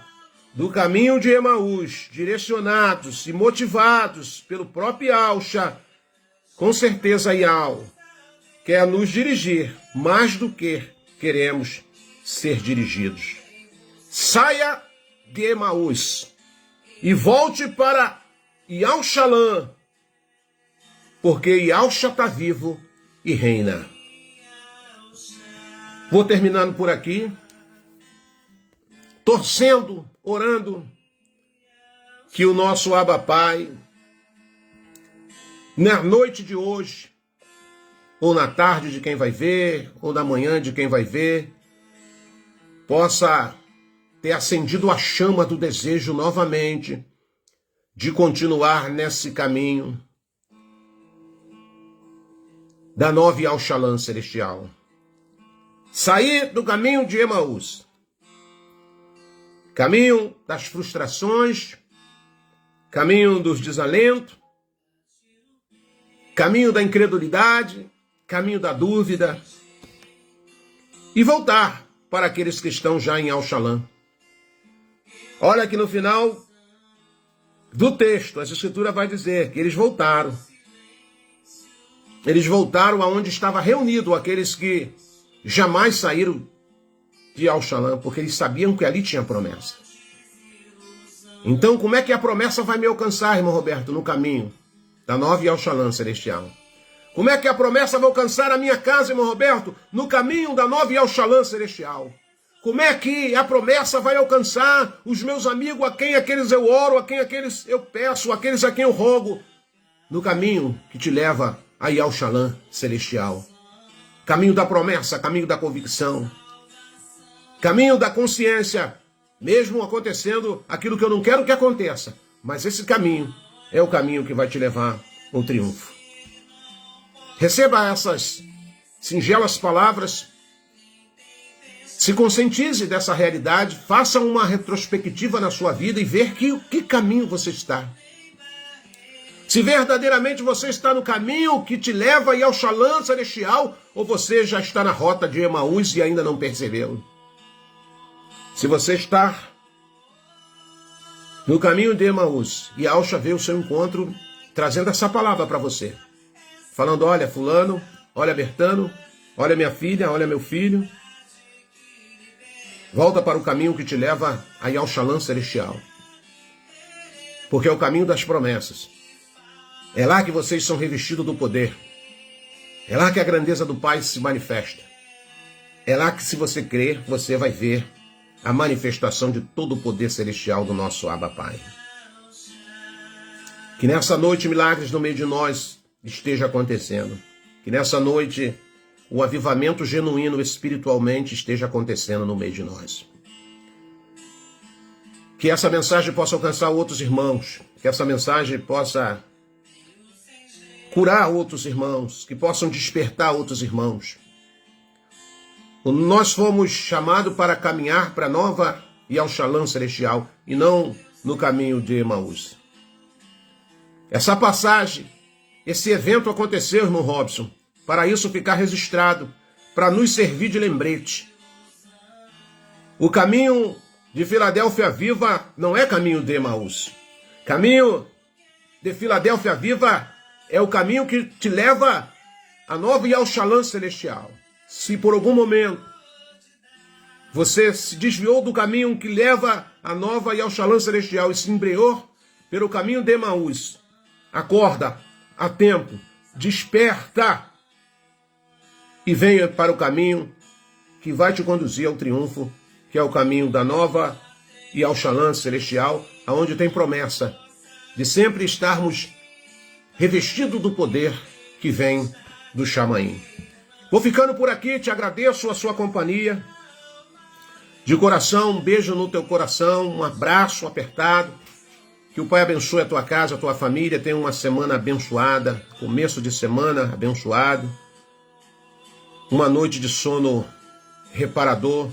[SPEAKER 1] do caminho de Emaús, direcionados e motivados pelo próprio Yahshua. Com certeza Yahweh quer nos dirigir mais do que queremos ser dirigidos. Saia de Emaús e volte para Yahushalã, porque Yahshua está vivo e reina. Vou terminando por aqui, torcendo, orando, que o nosso Abba Pai, na noite de hoje, ou na tarde de quem vai ver, ou na manhã de quem vai ver, possa ter acendido a chama do desejo novamente de continuar nesse caminho da Nova Yal-Shalom celestial. Sair do caminho de Emaús, caminho das frustrações, caminho dos desalentos, caminho da incredulidade, caminho da dúvida, e voltar para aqueles que estão já em Yal-Shalom. Olha que no final do texto, a Escritura vai dizer que eles voltaram. Eles voltaram aonde estava reunido aqueles que jamais saíram de Yal-Shalom, porque eles sabiam que ali tinha promessa. Então, como é que a promessa vai me alcançar, irmão Roberto, no caminho da Nova Yal-Shalom celestial? Como é que a promessa vai alcançar a minha casa, irmão Roberto, no caminho da Nova Yal-Shalom celestial? Como é que a promessa vai alcançar os meus amigos, a quem aqueles eu oro, a quem aqueles eu peço, aqueles a quem eu rogo, no caminho que te leva a Yal-Shalom celestial? Caminho da promessa, caminho da convicção, caminho da consciência, mesmo acontecendo aquilo que eu não quero que aconteça, mas esse caminho é o caminho que vai te levar ao triunfo. Receba essas singelas palavras, se conscientize dessa realidade, faça uma retrospectiva na sua vida e ver que caminho você está. Se verdadeiramente você está no caminho que te leva ao Shalom celestial, ou você já está na rota de Emaús e ainda não percebeu. Se você está no caminho de Emaús e Yahshua veio ao seu encontro trazendo essa palavra para você, falando: olha fulano, olha Bertano, olha minha filha, olha meu filho, volta para o caminho que te lva a Yal-Shalom celestial. Porque é o caminho das promessas. É lá que vocês são revestidos do poder. É lá que a grandeza do Pai se manifesta. É lá que, se você crer, você vai ver a manifestação de todo o poder celestial do nosso Abba Pai. Que nessa noite milagres no meio de nós esteja acontecendo. Que nessa noite o avivamento genuíno espiritualmente esteja acontecendo no meio de nós. Que essa mensagem possa alcançar outros irmãos. Que essa mensagem possa curar outros irmãos. Que possam despertar outros irmãos. Nós fomos chamados para caminhar para a nova Yal-Shalom celestial e não no caminho de Emaús. Essa passagem, esse evento aconteceu, irmão Robson, para isso ficar registrado, para nos servir de lembrete. O caminho de Filadélfia Viva não é caminho de Emaús. Caminho de Filadélfia Viva é o caminho que te leva à nova Yal-Shalom celestial. Se por algum momento você se desviou do caminho que leva à nova Yal-Shalom celestial e se embreou pelo caminho de Emaús, acorda a tempo, desperta e venha para o caminho que vai te conduzir ao triunfo, que é o caminho da nova Yal-Shalom celestial, aonde tem promessa de sempre estarmos revestidos do poder que vem do Chamaim. Vou ficando por aqui, te agradeço a sua companhia. De coração, um beijo no teu coração, um abraço apertado. Que o Pai abençoe a tua casa, a tua família. Tenha uma semana abençoada, começo de semana abençoado. Uma noite de sono reparador.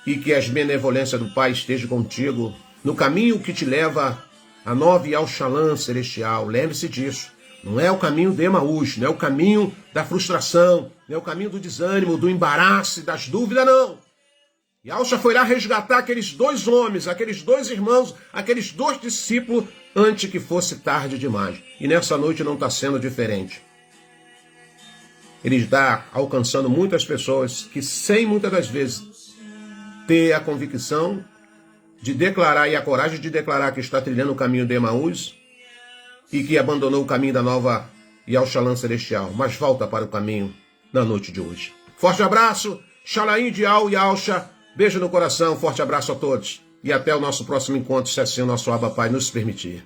[SPEAKER 1] E que as benevolências do Pai estejam contigo no caminho que te leva à nova Yal-Shalom celestial. Lembre-se disso. Não é o caminho de Emaús, não é o caminho da frustração, não é o caminho do desânimo, do embaraço, das dúvidas, não. Yahshua foi lá resgatar aqueles dois homens, aqueles dois irmãos, aqueles dois discípulos, antes que fosse tarde demais. E nessa noite não está sendo diferente. Ele está alcançando muitas pessoas que, sem muitas das vezes, ter a convicção de declarar e a coragem de declarar que está trilhando o caminho de Emaús, e que abandonou o caminho da nova Yal-Shalom celestial, mas volta para o caminho na noite de hoje. Forte abraço, Shalaim de Yahshua, beijo no coração, forte abraço a todos, e até o nosso próximo encontro, se assim o nosso Abba Pai nos permitir.